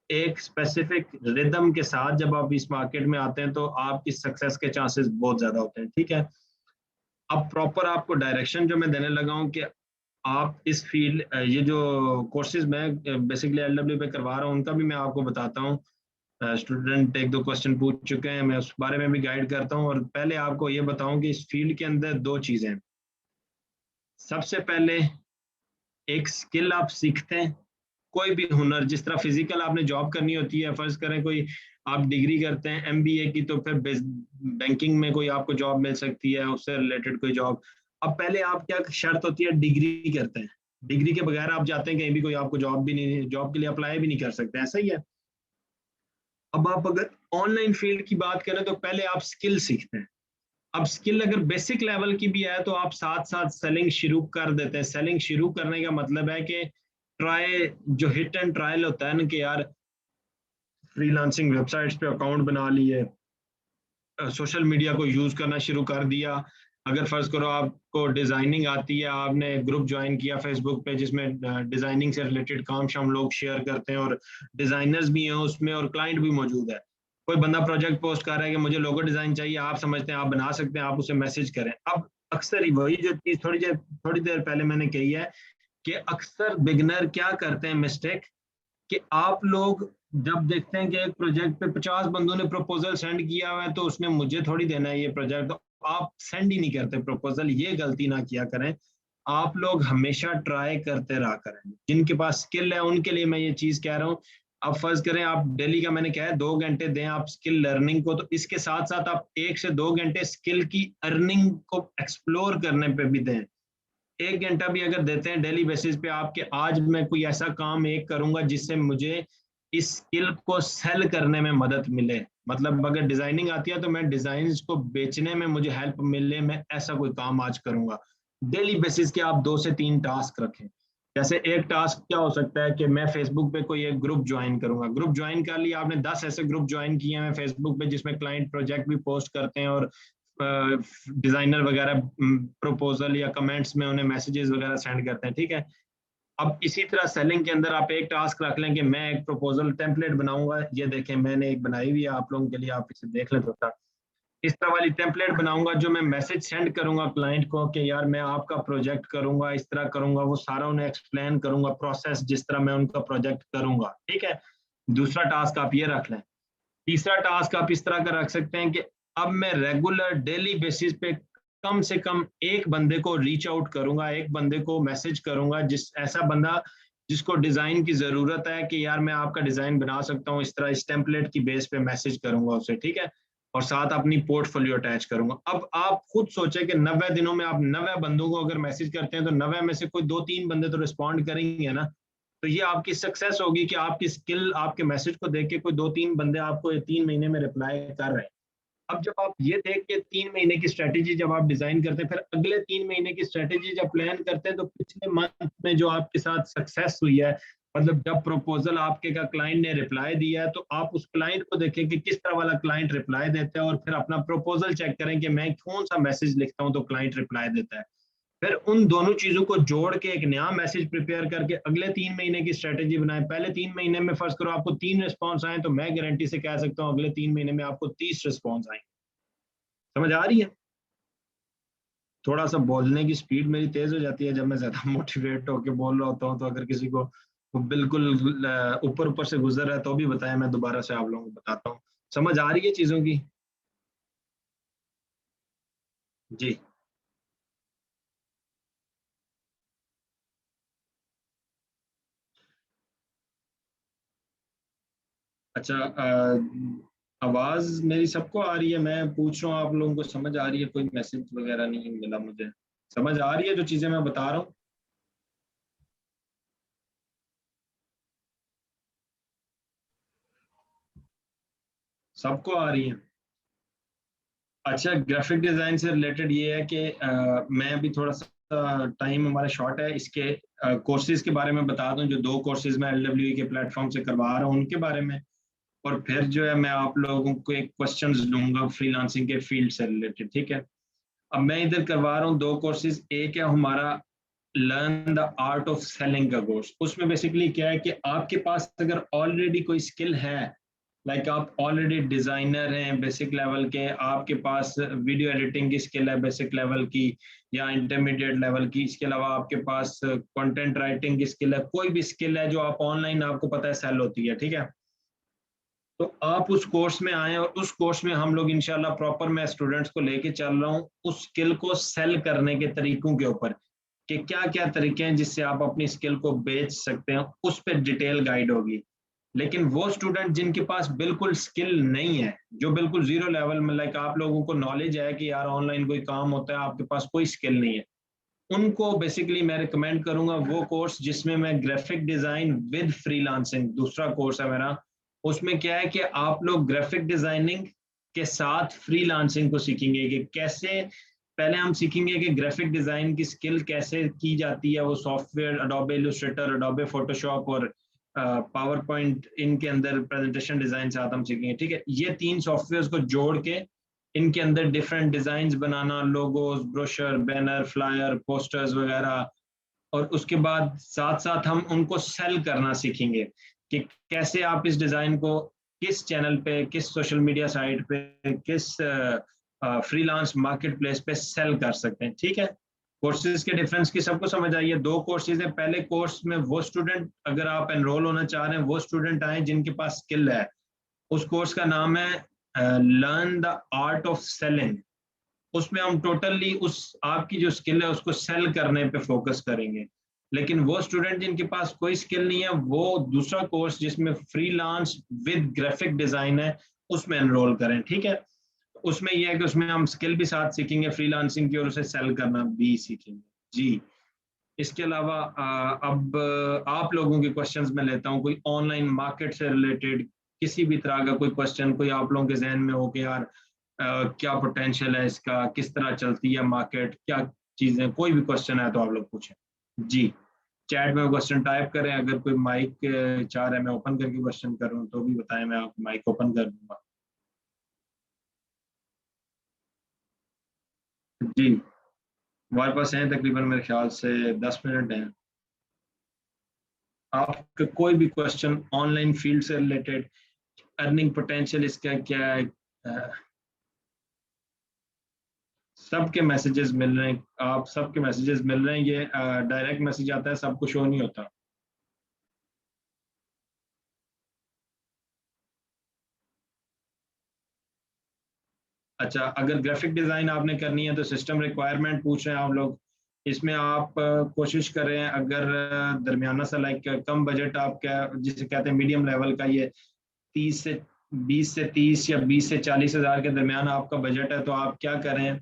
एक स्पेसिफिक रिदम के साथ जब आप इस मार्केट में आते हैं तो आपकी सक्सेस के चांसेस बहुत ज्यादा होते हैं। ठीक है, अब प्रॉपर आपको डायरेक्शन जो मैं देने लगा हूँ कि आप इस फील्ड, ये जो कोर्सेज मैं बेसिकली एलडब्ल्यू पे करवा रहा हूँ उनका भी मैं आपको बताता हूँ। स्टूडेंट एक दो क्वेश्चन पूछ चुके हैं, मैं उस बारे में भी गाइड करता हूँ। और पहले आपको ये बताऊं कि इस फील्ड के अंदर दो चीजें हैं। सबसे पहले एक स्किल आप सीखते हैं, कोई भी हुनर, जिस तरह फिजिकल आपने जॉब करनी होती है, फर्ज करें कोई आप डिग्री करते हैं एमबीए की तो फिर बैंकिंग में कोई आपको जॉब मिल सकती है, उससे रिलेटेड कोई जॉब। अब पहले आप क्या शर्त होती है, डिग्री करते हैं, डिग्री के बगैर आप जाते हैं कहीं भी, कोई आपको जॉब भी नहीं, जॉब के लिए अप्लाई भी नहीं कर सकते, ऐसा ही है। अब आप अगर ऑनलाइन फील्ड की बात करें तो पहले आप स्किल सीखते हैं। अब स्किल अगर बेसिक लेवल की भी है तो आप साथ साथ सेलिंग शुरू कर देते हैं। सेलिंग शुरू करने का मतलब है कि ट्राई, जो हिट एंड ट्रायल होता है ना कि यार फ्रीलांसिंग वेबसाइट्स पे अकाउंट बना लिए, सोशल मीडिया को यूज करना शुरू कर दिया। अगर फर्ज करो आपको डिजाइनिंग आती है, आपने ग्रुप ज्वाइन किया फेसबुक पे जिसमें डिजाइनिंग से रिलेटेड काम हम लोग शेयर करते हैं और डिजाइनर्स भी हैं उसमें और क्लाइंट भी मौजूद है। कोई बंदा प्रोजेक्ट पोस्ट कर रहा है कि मुझे लोगो डिजाइन चाहिए, आप समझते हैं आप बना सकते हैं, आप उसे मैसेज करें। अब अक्सर ही वही जो चीज थोड़ी देर पहले मैंने कही है कि अक्सर बिगनर क्या करते हैं मिस्टेक, कि आप लोग जब देखते हैं कि एक प्रोजेक्ट पे 50 बंदों ने प्रपोजल सेंड किया हुआ है तो उसने मुझे थोड़ी देना है ये प्रोजेक्ट, तो आप सेंड ही नहीं करते प्रपोजल। ये गलती ना किया करें, आप लोग हमेशा ट्राई करते रहा करें। जिनके पास स्किल है उनके लिए मैं ये चीज कह रहा हूँ। अब फर्ज करें आप डेली का, मैंने कहा है 2 घंटे दें आप स्किल लर्निंग को, तो इसके साथ साथ आप 1 से 2 घंटे स्किल की अर्निंग को एक्सप्लोर करने पे भी दें। 1 घंटा भी अगर देते हैं डेली बेसिस पे आपके, आज मैं कोई ऐसा काम एक करूंगा जिससे मुझे इस स्किल को सेल करने में मदद मिले। मतलब अगर डिजाइनिंग आती है तो मैं डिजाइन को बेचने में मुझे हेल्प मिले, मैं ऐसा कोई काम आज करूंगा। डेली बेसिस के आप 2 से 3 टास्क रखें। जैसे एक टास्क क्या हो सकता है कि मैं फेसबुक पे कोई एक ग्रुप ज्वाइन करूंगा, ग्रुप ज्वाइन कर लिया आपने, 10 ऐसे ग्रुप ज्वाइन किए हैं फेसबुक पे जिसमें क्लाइंट प्रोजेक्ट भी पोस्ट करते हैं और डिजाइनर वगैरह प्रपोजल या कमेंट्स में उन्हें मैसेजेस वगैरह सेंड करते हैं। ठीक है, अब इसी तरह सेलिंग के अंदर आप एक टास्क रख लें कि मैं एक प्रपोजल टेम्पलेट बनाऊंगा, ये देखें मैंने एक बनाई हुई है आप लोगों के लिए, आप इसे देख लें थोड़ा। इस तरह वाली टेम्पलेट बनाऊंगा जो मैं मैसेज सेंड करूंगा क्लाइंट को कि यार मैं आपका प्रोजेक्ट करूंगा, इस तरह करूंगा, वो सारा उन्हें एक्सप्लेन करूंगा प्रोसेस जिस तरह मैं उनका प्रोजेक्ट करूंगा। ठीक है, दूसरा टास्क आप ये रख लें। तीसरा टास्क आप इस तरह का रख सकते हैं कि अब मैं रेगुलर डेली बेसिस पे कम से कम एक बंदे को रीच आउट करूंगा, एक बंदे को मैसेज करूंगा, जिस ऐसा बंदा जिसको डिजाइन की जरूरत है कि यार मैं आपका डिजाइन बना सकता हूँ, इस तरह इस टेम्पलेट की बेस पे मैसेज करूंगा उसे। ठीक है, और साथ अपनी पोर्टफोलियो अटैच करूंगा। अब आप खुद सोचे कि 90 दिनों में आप 90 बंदों को अगर मैसेज करते हैं तो 90 में से कोई 2-3 बंदे तो रिस्पॉन्ड करेंगे ना। तो ये आपकी सक्सेस होगी कि आपकी स्किल आपके मैसेज को देख के कोई 2-3 बंदे आपको 3 महीने में रिप्लाई कर रहे हैं। अब जब आप ये देख के 3 महीने की स्ट्रेटेजी जब आप डिजाइन करते हैं, फिर अगले 3 महीने की स्ट्रेटेजी जब प्लान करते हैं, तो पिछले मंथ में जो आपके साथ सक्सेस हुई है, मतलब जब प्रपोजल आपके का क्लाइंट ने रिप्लाई दिया है, तो आप उस क्लाइंट को देखें कि किस तरह वाला क्लाइंट रिप्लाई देता है और फिर अपना प्रपोजल चेक करें कि मैं कौन सा मैसेज लिखता हूं तो क्लाइंट रिप्लाई देता है। फिर उन दोनों चीजों को जोड़ के एक नया मैसेज प्रिपेयर करके अगले 3 महीने की स्ट्रेटेजी बनाएं। पहले 3 महीने में फर्स्ट करो आपको 3 रिस्पॉन्स आए, तो मैं गारंटी से कह सकता हूँ अगले 3 महीने में आपको 30 रिस्पॉन्स आए। समझ आ रही है? थोड़ा सा बोलने की स्पीड मेरी तेज हो जाती है जब मैं ज्यादा मोटिवेट होकर बोल रहा होता हूँ, तो अगर किसी को बिल्कुल ऊपर ऊपर से गुजर रहा है तो भी बताया, मैं दोबारा से आप लोगों को बताता हूँ। समझ आ रही है चीजों की? जी। अच्छा, आवाज मेरी सबको आ रही है, मैं पूछ रहा हूँ आप लोगों को समझ आ रही है? कोई मैसेज वगैरह नहीं मिला मुझे। समझ आ रही है जो चीजें मैं बता रहा हूँ? सबको आ रही है? अच्छा, ग्राफिक डिजाइन से रिलेटेड ये है कि मैं अभी थोड़ा सा टाइम हमारा शॉर्ट है, इसके कोर्सेज के बारे में बता दूं। जो 2 कोर्सेज मैं LWE के प्लेटफॉर्म से करवा रहा हूँ उनके बारे में, और फिर जो है मैं आप लोगों को एक क्वेश्चंस लूंगा फ्रीलांसिंग के फील्ड से रिलेटेड, ठीक है? अब मैं इधर करवा रहा हूँ 2 कोर्सेज। एक है हमारा learn the art of selling का कोर्स। उसमें बेसिकली क्या है कि आपके पास अगर ऑलरेडी कोई स्किल है, लाइक आप ऑलरेडी डिजाइनर हैं बेसिक लेवल के, आपके पास वीडियो एडिटिंग की स्किल है बेसिक लेवल की या इंटरमीडिएट लेवल की, इसके अलावा आपके पास कंटेंट राइटिंग की स्किल है, कोई भी स्किल है जो आप ऑनलाइन आपको पता है सेल होती है, ठीक है? तो आप उस कोर्स में आए, और उस कोर्स में हम लोग इंशाल्लाह प्रॉपर, मैं स्टूडेंट्स को लेके चल रहा हूँ उस स्किल को सेल करने के तरीकों के ऊपर, कि क्या क्या तरीके हैं जिससे आप अपनी स्किल को बेच सकते हैं, उस पर डिटेल गाइड होगी। लेकिन वो स्टूडेंट जिनके पास बिल्कुल स्किल नहीं है, जो बिल्कुल जीरो लेवल में, लाइक आप लोगों को नॉलेज है कि यार ऑनलाइन कोई काम होता है, आपके पास कोई स्किल नहीं है, उनको बेसिकली मैं रिकमेंड करूंगा वो कोर्स जिसमें मैं ग्राफिक डिजाइन विद फ्रीलांसिंग, दूसरा कोर्स है मेरा। उसमें क्या है कि आप लोग ग्राफिक डिजाइनिंग के साथ फ्रीलांसिंग को सीखेंगे कि कैसे, पहले हम सीखेंगे कि ग्राफिक डिजाइन की स्किल कैसे की जाती है, वो software Adobe Illustrator, Adobe Photoshop और पावर पॉइंट, इनके अंदर प्रेजेंटेशन डिजाइन साथ हम सीखेंगे, ठीक है? ये 3 सॉफ्टवेयर को जोड़ के इनके अंदर डिफरेंट डिजाइन बनाना, logos, brochure, banner, flyer, posters वगैरह, और उसके बाद साथ साथ हम उनको सेल करना सीखेंगे कि कैसे आप इस डिजाइन को किस चैनल पे, किस सोशल मीडिया साइट पे, किस फ्रीलांस मार्केट प्लेस पे सेल कर सकते हैं, ठीक है? कोर्सेज के डिफरेंस की सबको समझ आई है? 2 कोर्सेज हैं। पहले कोर्स में वो स्टूडेंट, अगर आप एनरोल होना चाह रहे हैं, वो स्टूडेंट आए जिनके पास स्किल है। उस कोर्स का नाम है learn the art of selling. उसमें हम टोटली उस आपकी जो स्किल है उसको सेल करने पे फोकस करेंगे। लेकिन वो स्टूडेंट जिनके पास कोई स्किल नहीं है, वो दूसरा कोर्स जिसमें फ्रीलांस विद ग्राफिक डिजाइन है, उसमें एनरोल करें, ठीक है? उसमें यह है कि उसमें हम स्किल भी साथ सीखेंगे फ्रीलांसिंग की, और उसे सेल करना भी सीखेंगे। जी। इसके अलावा अब आप लोगों के क्वेश्चंस में लेता हूँ। कोई ऑनलाइन मार्केट से रिलेटेड किसी भी तरह का कोई क्वेश्चन, कोई आप लोगों के जहन में हो कि यार क्या पोटेंशियल है इसका, किस तरह चलती है मार्केट, क्या चीजें, कोई भी क्वेश्चन है तो आप लोग पूछें। जी। चैट में क्वेश्चन टाइप करें। अगर कोई माइक चाह रहा है मैं ओपन करके क्वेश्चन करूँ तो भी बताएं, मैं आपको माइक ओपन कर दूंगा। जी। हमारे पास हैं तकरीबन मेरे ख्याल से 10 मिनट हैं। आपका कोई भी क्वेश्चन ऑनलाइन फील्ड से रिलेटेड, अर्निंग पोटेंशियल इसका क्या है, सबके मैसेजेस मिल रहे हैं, आप सबके मैसेजेस मिल रहे हैं। ये डायरेक्ट मैसेज आता है, सबको शो नहीं होता। अच्छा, अगर ग्राफिक डिजाइन आपने करनी है तो सिस्टम रिक्वायरमेंट पूछ रहे हैं आप लोग। इसमें आप कोशिश कर रहे हैं, अगर दरमियाना सा, लाइक कम बजट आप क्या जिसे कहते हैं मीडियम लेवल का, ये 20 से 30 या 20 से 40 हज़ार के दरमियान आपका बजट है, तो आप क्या करें,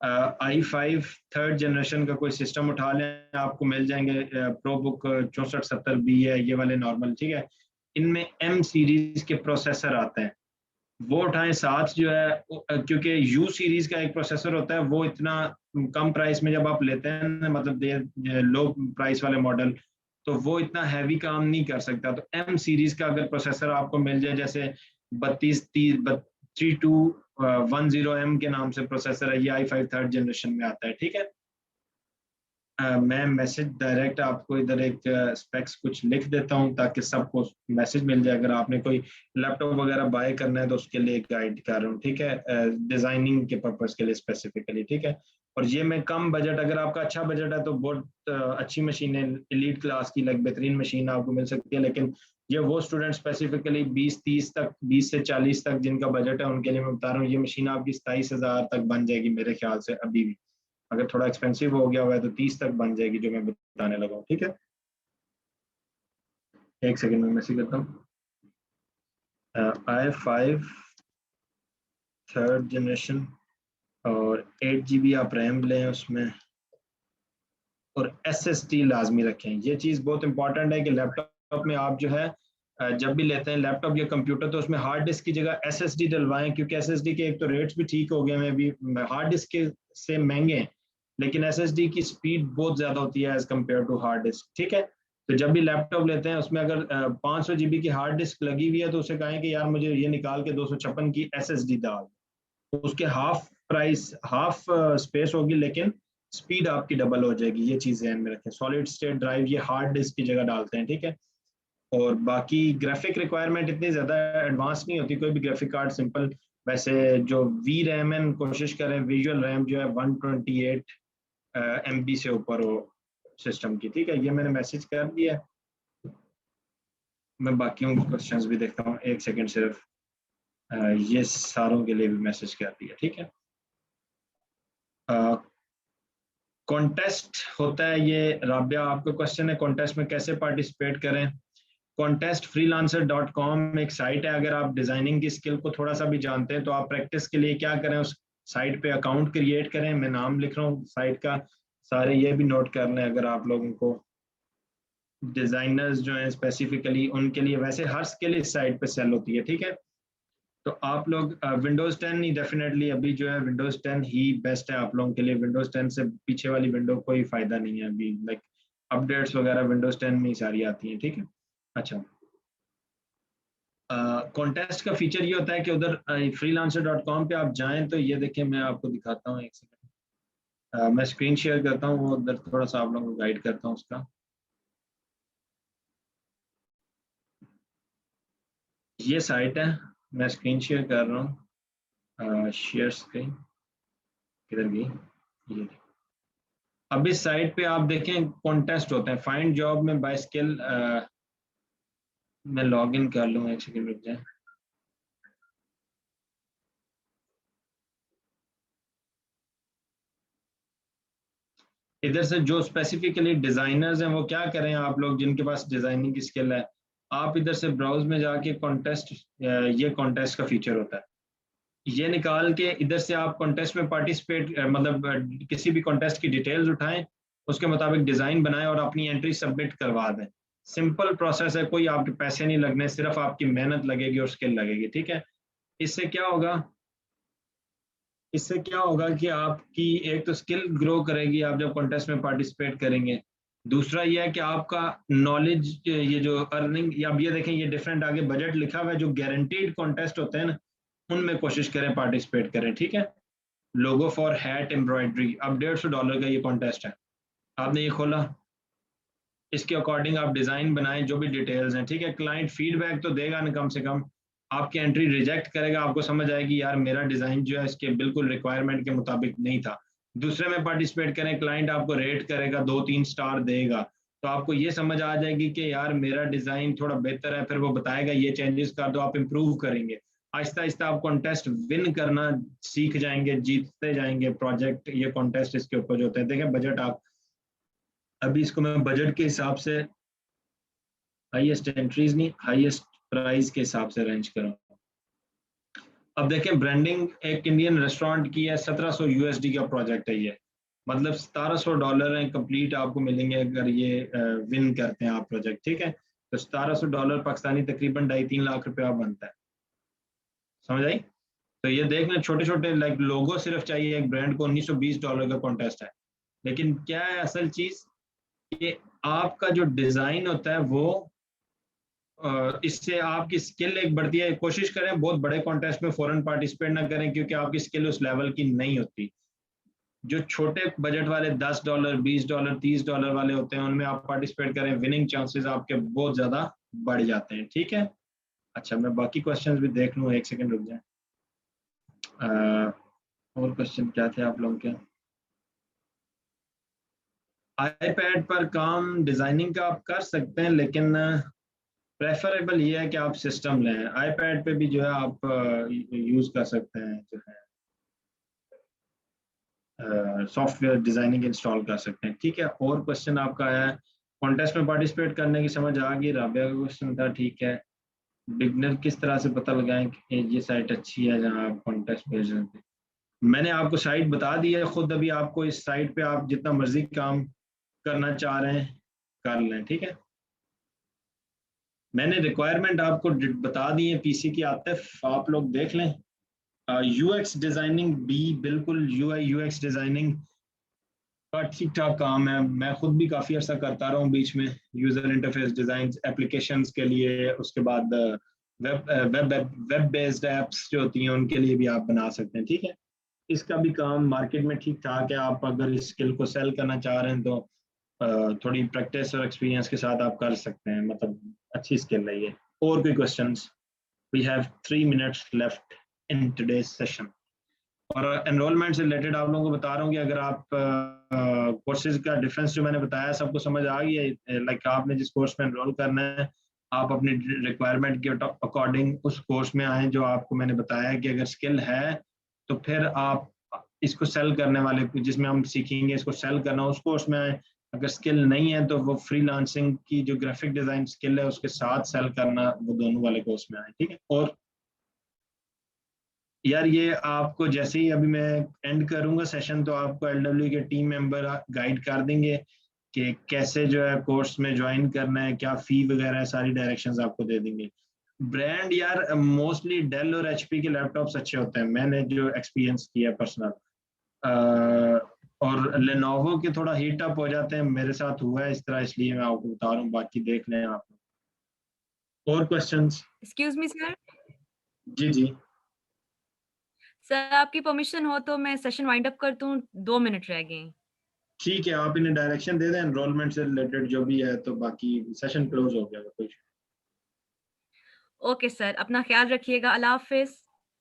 i5 थर्ड जनरेशन का कोई सिस्टम उठा लें, आपको मिल जाएंगे। प्रो बुक 6470B है, ये वाले नॉर्मल, ठीक है? इनमें M सीरीज के प्रोसेसर आते हैं, वो उठाएं। साथ जो है क्योंकि U सीरीज का एक प्रोसेसर होता है, वो इतना कम प्राइस में जब आप लेते हैं ना, मतलब दे लो प्राइस वाले मॉडल, तो वो इतना हैवी काम नहीं कर सकता। तो M सीरीज का अगर प्रोसेसर आपको मिल जाए, जैसे 3210M के नाम से प्रोसेसर है, ये i5 थर्ड जनरेशन में आता है, ठीक है? मैं मैसेज डायरेक्ट आपको इधर एक स्पेक्स कुछ लिख देता हूँ ताकि सबको मैसेज मिल जाए। अगर आपने कोई लैपटॉप वगैरह बाय करना है तो उसके लिए गाइड कर रहा हूँ, ठीक है? डिजाइनिंग के पर्पज के लिए स्पेसिफिकली, ठीक है? और ये मैं कम बजट, अगर आपका अच्छा बजट है तो बहुत अच्छी मशीन है, एलीट क्लास की, लाइक बेहतरीन मशीन आपको मिल सकती है। लेकिन ये वो स्टूडेंट स्पेसिफिकली 20-30 तक, 20 से 40 तक जिनका बजट है, उनके लिए मैं बता रहा हूँ, ये मशीन आपकी 27 हज़ार तक बन जाएगी मेरे ख्याल से अभी भी। अगर थोड़ा एक्सपेंसिव हो गया हुआ है तो 30 तक बन जाएगी जो मैं बताने लगा हूँ, ठीक है? एक सेकंड में मैसेज करता हूँ। i5 3rd जनरेशन, और 8 GB आप रैम लें उसमें, और SSD लाजमी रखें। ये चीज़ बहुत इंपॉर्टेंट है कि लैपटॉप में आप जो है जब भी लेते हैं लैपटॉप या कंप्यूटर, तो उसमें हार्ड डिस्क की जगह SSD डलवाएं, क्योंकि SSD के एक तो रेट्स भी ठीक हो गए हैं, अभी हार्ड डिस्क के से महंगे हैं, लेकिन SSD की स्पीड बहुत ज़्यादा होती है as compared to hard disk, ठीक है। तो जब भी लैपटॉप लेते हैं उसमें अगर 500 GB की हार्ड डिस्क लगी हुई है, तो उसे कहें कि यार मुझे ये निकाल के 256 की SSD डाल, तो उसके हाफ प्राइस, हाफ स्पेस होगी, लेकिन स्पीड आपकी डबल हो जाएगी। ये चीज़ ध्यान में रखें। सॉलिड स्टेट ड्राइव ये हार्ड डिस्क की जगह डालते हैं, ठीक है। और बाकी ग्राफिक रिक्वायरमेंट इतनी ज़्यादा एडवांस नहीं होती, कोई भी ग्राफिक कार्ड सिंपल। वैसे जो वी रैम है, कोशिश करें विजुअल रैम जो है 128 MB से ऊपर हो सिस्टम की, ठीक है। ये मैंने मैसेज कर दिया। मैं बाकी क्वेश्चंस भी देखता हूँ, एक सेकंड सिर्फ। ये सारों के लिए भी मैसेज कर दिया, ठीक है। कॉन्टेस्ट होता है ये, राबिया आपका क्वेश्चन है कॉन्टेस्ट में कैसे पार्टिसिपेट करें। कॉन्टेस्ट freelancer.com एक साइट है। अगर आप डिजाइनिंग की स्किल को थोड़ा सा भी जानते हैं, तो आप प्रैक्टिस के लिए क्या करें, उस साइट पे अकाउंट क्रिएट करें। मैं नाम लिख रहा हूँ साइट का, सारे ये भी नोट कर लें अगर आप लोगों को। डिजाइनर्स जो हैं स्पेसिफिकली उनके लिए, वैसे हर स्किल इस साइट पे सेल होती है, ठीक है। तो आप लोग विंडोज 10 ही डेफिनेटली, अभी जो है विंडोज 10 ही बेस्ट है आप लोगों के लिए। विंडोज 10 से पीछे वाली विंडो कोई फायदा नहीं है अभी, लाइक अपडेट्स वगैरह विंडोज 10 में ही सारी आती हैं, ठीक है। अच्छा, कॉन्टेस्ट का फीचर ये होता है कि उधर freelancer.com पे आप जाएं, तो ये देखें मैं आपको दिखाता हूँ, एक सेकंड। मैं स्क्रीन शेयर करता हूँ, वो उधर थोड़ा सा आप लोगों को गाइड करता हूँ उसका। ये साइट है, मैं स्क्रीन शेयर कर रहा हूँ। शेयर स्क्रीन किधर गई, ये। अब इस साइट पे आप देखें कॉन्टेस्ट होते हैं, फाइंड जॉब में बाय स्किल। मैं लॉग इन कर लूँ, एक सेकंड रुक जाए। इधर से जो स्पेसिफिकली डिजाइनर्स हैं वो क्या करें, आप लोग जिनके पास डिजाइनिंग की स्किल है, आप इधर से ब्राउज में जाके कॉन्टेस्ट, ये कॉन्टेस्ट का फीचर होता है, ये निकाल के इधर से आप कॉन्टेस्ट में पार्टिसिपेट, मतलब किसी भी कॉन्टेस्ट की डिटेल्स उठाएं, उसके मुताबिक डिजाइन बनाएं और अपनी एंट्री सबमिट करवा दें। सिंपल प्रोसेस है, कोई आपके पैसे नहीं लगने, सिर्फ आपकी मेहनत लगेगी और स्किल लगेगी, ठीक है। इससे क्या होगा, इससे क्या होगा कि आपकी एक तो स्किल ग्रो करेगी आप जब कॉन्टेस्ट में पार्टिसिपेट करेंगे। दूसरा ये है कि आपका नॉलेज, ये जो अर्निंग, या अब ये देखें ये डिफरेंट आगे बजट लिखा हुआ है, जो गारंटीड कॉन्टेस्ट होते हैं ना, उनमें कोशिश करें पार्टिसिपेट करें, ठीक है। लोगो फॉर हैट एम्ब्रॉयडरी, अब $150 का ये कॉन्टेस्ट है। आपने ये खोला, इसके अकॉर्डिंग आप डिजाइन बनाएं, जो भी डिटेल्स हैं, ठीक है। क्लाइंट फीडबैक तो देगा ना, कम से कम आपकी एंट्री रिजेक्ट करेगा, आपको समझ आएगी यार मेरा डिजाइन जो है इसके बिल्कुल रिक्वायरमेंट के मुताबिक नहीं था। दूसरे में पार्टिसिपेट करें, क्लाइंट आपको रेट करेगा, 2-3 स्टार देगा, तो आपको ये समझ आ जाएगी कि यार मेरा डिजाइन थोड़ा बेहतर है, फिर वो बताएगा ये चेंजेस कर दो, आप इम्प्रूव करेंगे। आहिस्ता आहिस्ता आप कॉन्टेस्ट विन करना सीख जाएंगे, जीतते जाएंगे प्रोजेक्ट। ये कॉन्टेस्ट इसके ऊपर जो होते हैं, देखें बजट आप, अभी इसको मैं बजट के हिसाब से, हाईएस्ट एंट्रीज नहीं, हाईएस्ट प्राइस के हिसाब से अरेंज करो। अब देखें ब्रांडिंग एक इंडियन रेस्टोरेंट की है, $1700 का प्रोजेक्ट है ये, मतलब $1700 है कंप्लीट आपको मिलेंगे अगर ये विन करते हैं आप प्रोजेक्ट, ठीक है। तो $1700 पाकिस्तानी तकरीबन 2.5-3 लाख रुपया बनता है, समझ आई। तो ये देख लें, छोटे छोटे लाइक लोगो सिर्फ चाहिए एक ब्रांड को, $1920 का कॉन्टेस्ट है। लेकिन क्या है असल चीज, कि आपका जो डिजाइन होता है वो, इससे आपकी स्किल एक बढ़ती है। कोशिश करें बहुत बड़े कॉन्टेस्ट में फौरन पार्टिसिपेट ना करें, क्योंकि आपकी स्किल उस लेवल की नहीं होती। जो छोटे बजट वाले $10, $20, $30 वाले होते हैं, उनमें आप पार्टिसिपेट करें, विनिंग चांसेस आपके बहुत ज्यादा बढ़ जाते हैं, ठीक है। अच्छा, मैं बाकी क्वेश्चंस भी देख लूँ, एक सेकंड रुक जाए। और क्वेश्चन क्या थे आप लोगों के। आईपैड पर काम डिजाइनिंग का आप कर सकते हैं, लेकिन प्रेफरेबल ये है कि आप सिस्टम लें। आईपैड पे भी जो है आप यूज कर सकते हैं, जो है सॉफ्टवेयर डिजाइनिंग इंस्टॉल कर सकते हैं, ठीक है। और क्वेश्चन आपका है कॉन्टेस्ट में पार्टिसिपेट करने की समझ आ गई, राबिया का क्वेश्चन था, ठीक है। बिगनर किस तरह से पता लगाएं कि ये साइट अच्छी है जहां आप कॉन्टेस्ट भेज रहे थे? मैंने आपको साइट बता दी है खुद, अभी आपको इस साइट पे आप जितना मर्जी काम करना चाह रहे हैं कर लें, ठीक है। मैंने रिक्वायरमेंट आपको बता दी है पीसी की, आतिफ आप लोग देख लें। यूएक्स डिजाइनिंग भी, बिल्कुल यूआई यूएक्स डिजाइनिंग का ठीक ठाक काम है, मैं खुद भी काफी अर्सा करता रहा हूँ बीच में। यूजर इंटरफेस डिजाइन एप्लीकेशंस के लिए, उसके बाद web web web based apps जो होती हैं उनके लिए भी आप बना सकते हैं, ठीक है। इसका भी काम मार्केट में ठीक ठाक है, आप अगर इस स्किल को सेल करना चाह रहे हैं तो थोड़ी प्रैक्टिस और एक्सपीरियंस के साथ आप कर सकते हैं, मतलब अच्छी स्किल है ये। और कोई questions? We have 3 minutes left in today's session. और एनरोलमेंट से रिलेटेड आप लोगों को बता रहा हूँ कि अगर आप कोर्सेज का डिफरेंस जो मैंने बताया सबको समझ आ गई है, लाइक आपने जिस कोर्स में एनरोल करना है आप अपनी रिक्वायरमेंट के अकॉर्डिंग उस कोर्स में आए जो आपको मैंने बताया कि अगर स्किल है तो फिर आप इसको सेल करने वाले जिसमें हम सीखेंगे इसको सेल करना उस कोर्स में आए। अगर स्किल नहीं है तो वो फ्रीलांसिंग की जो ग्राफिक डिजाइन स्किल है उसके साथ सेल करना, वो दोनों वाले कोर्स में आए, ठीक है। और यार ये आपको जैसे ही अभी मैं एंड करूंगा सेशन तो आपको एलडब्ल्यू के टीम मेंबर गाइड कर देंगे कि कैसे जो है कोर्स में ज्वाइन करना है, क्या फी वगैरह है, सारी डायरेक्शंस आपको दे देंगे। ब्रांड यार मोस्टली डेल और एचपी के लैपटॉप्स अच्छे होते हैं, मैंने जो एक्सपीरियंस किया पर्सनल। और लेनोवो के थोड़ा हीट अप हो जाते हैं, मेरे साथ हुआ है इस तरह, इसलिए मैं आपको बता रहा हूँ, बाकी देख लें आप। और क्वेश्चंस? Excuse me sir. जी जी। सर आपकी परमिशन हो तो मैं सेशन वाइंड अप कर दूं, 2 मिनट रह गए हैं। ठीक है, आप इन्हें डायरेक्शन दे दें एनरोलमेंट से रिलेटेड जो भी है, तो बाकी सेशन क्लोज हो गया कोई। ओके सर, अपना ख्याल रखिएगा। अल्लाह हाफिज।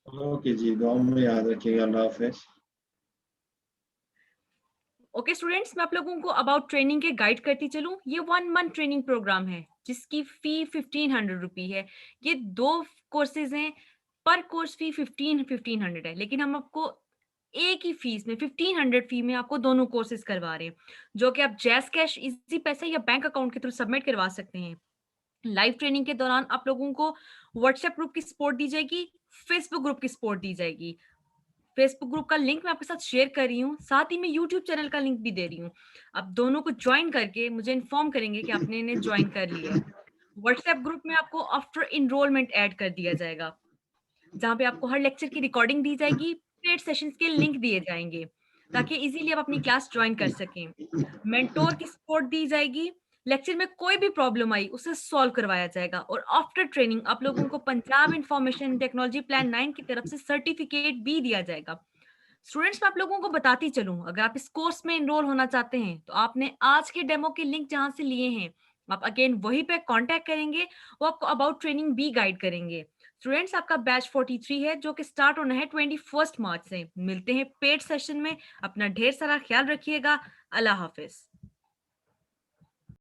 ओके जी, दुआ में याद रखिएगा, अल्लाह हाफिज। ओके स्टूडेंट्स, मैं आप लोगों को अबाउट ट्रेनिंग के गाइड करती चलूं। ये 1 मंथ ट्रेनिंग प्रोग्राम है जिसकी फी 1500 रुपी है। ये 2 कोर्सेज हैं, पर कोर्स फी 1500 है, लेकिन हम आपको एक ही फीस में 1500 फी में आपको दोनों कोर्सेज करवा रहे हैं, जो कि आप जैस कैश, इजी पैसा या बैंक अकाउंट के थ्रू सबमिट करवा सकते हैं। लाइव ट्रेनिंग के दौरान आप लोगों को व्हाट्सएप ग्रुप की सपोर्ट दी जाएगी, फेसबुक ग्रुप की सपोर्ट दी जाएगी। फेसबुक ग्रुप का लिंक मैं आपके साथ शेयर कर रही हूँ, साथ ही मैं यूट्यूब चैनल का लिंक भी दे रही हूँ। आप दोनों को ज्वाइन करके मुझे इन्फॉर्म करेंगे कि आपने इन्हें ज्वाइन कर लिया है। व्हाट्सएप ग्रुप में आपको आफ्टर इनरोलमेंट ऐड कर दिया जाएगा, जहाँ पे आपको हर लेक्चर की रिकॉर्डिंग दी जाएगी, पेड सेशंस के लिंक दिए जाएंगे, ताकि इजीली आप अपनी क्लास ज्वाइन कर सकें। मेंटोर की सपोर्ट दी जाएगी, लेक्चर में कोई भी प्रॉब्लम आई उसे सॉल्व करवाया जाएगा, और आफ्टर ट्रेनिंग आप लोगों को पंजाब इंफॉर्मेशन टेक्नोलॉजी प्लान 9 की तरफ से सर्टिफिकेट भी दिया जाएगा। स्टूडेंट्स, मैं आप लोगों को बताती चलूं, अगर आप इस कोर्स में एनरोल होना चाहते हैं तो आपने आज के डेमो के लिंक जहां से लिए हैं, आप अगेन वहीं पे कांटेक्ट करेंगे, वो आपको अबाउट ट्रेनिंग भी गाइड करेंगे। स्टूडेंट्स, आपका बैच 43 है जो कि स्टार्ट होना है 21 मार्च से। मिलते हैं पेड सेशन में, अपना ढेर सारा ख्याल रखिएगा। अल्लाह हाफिज।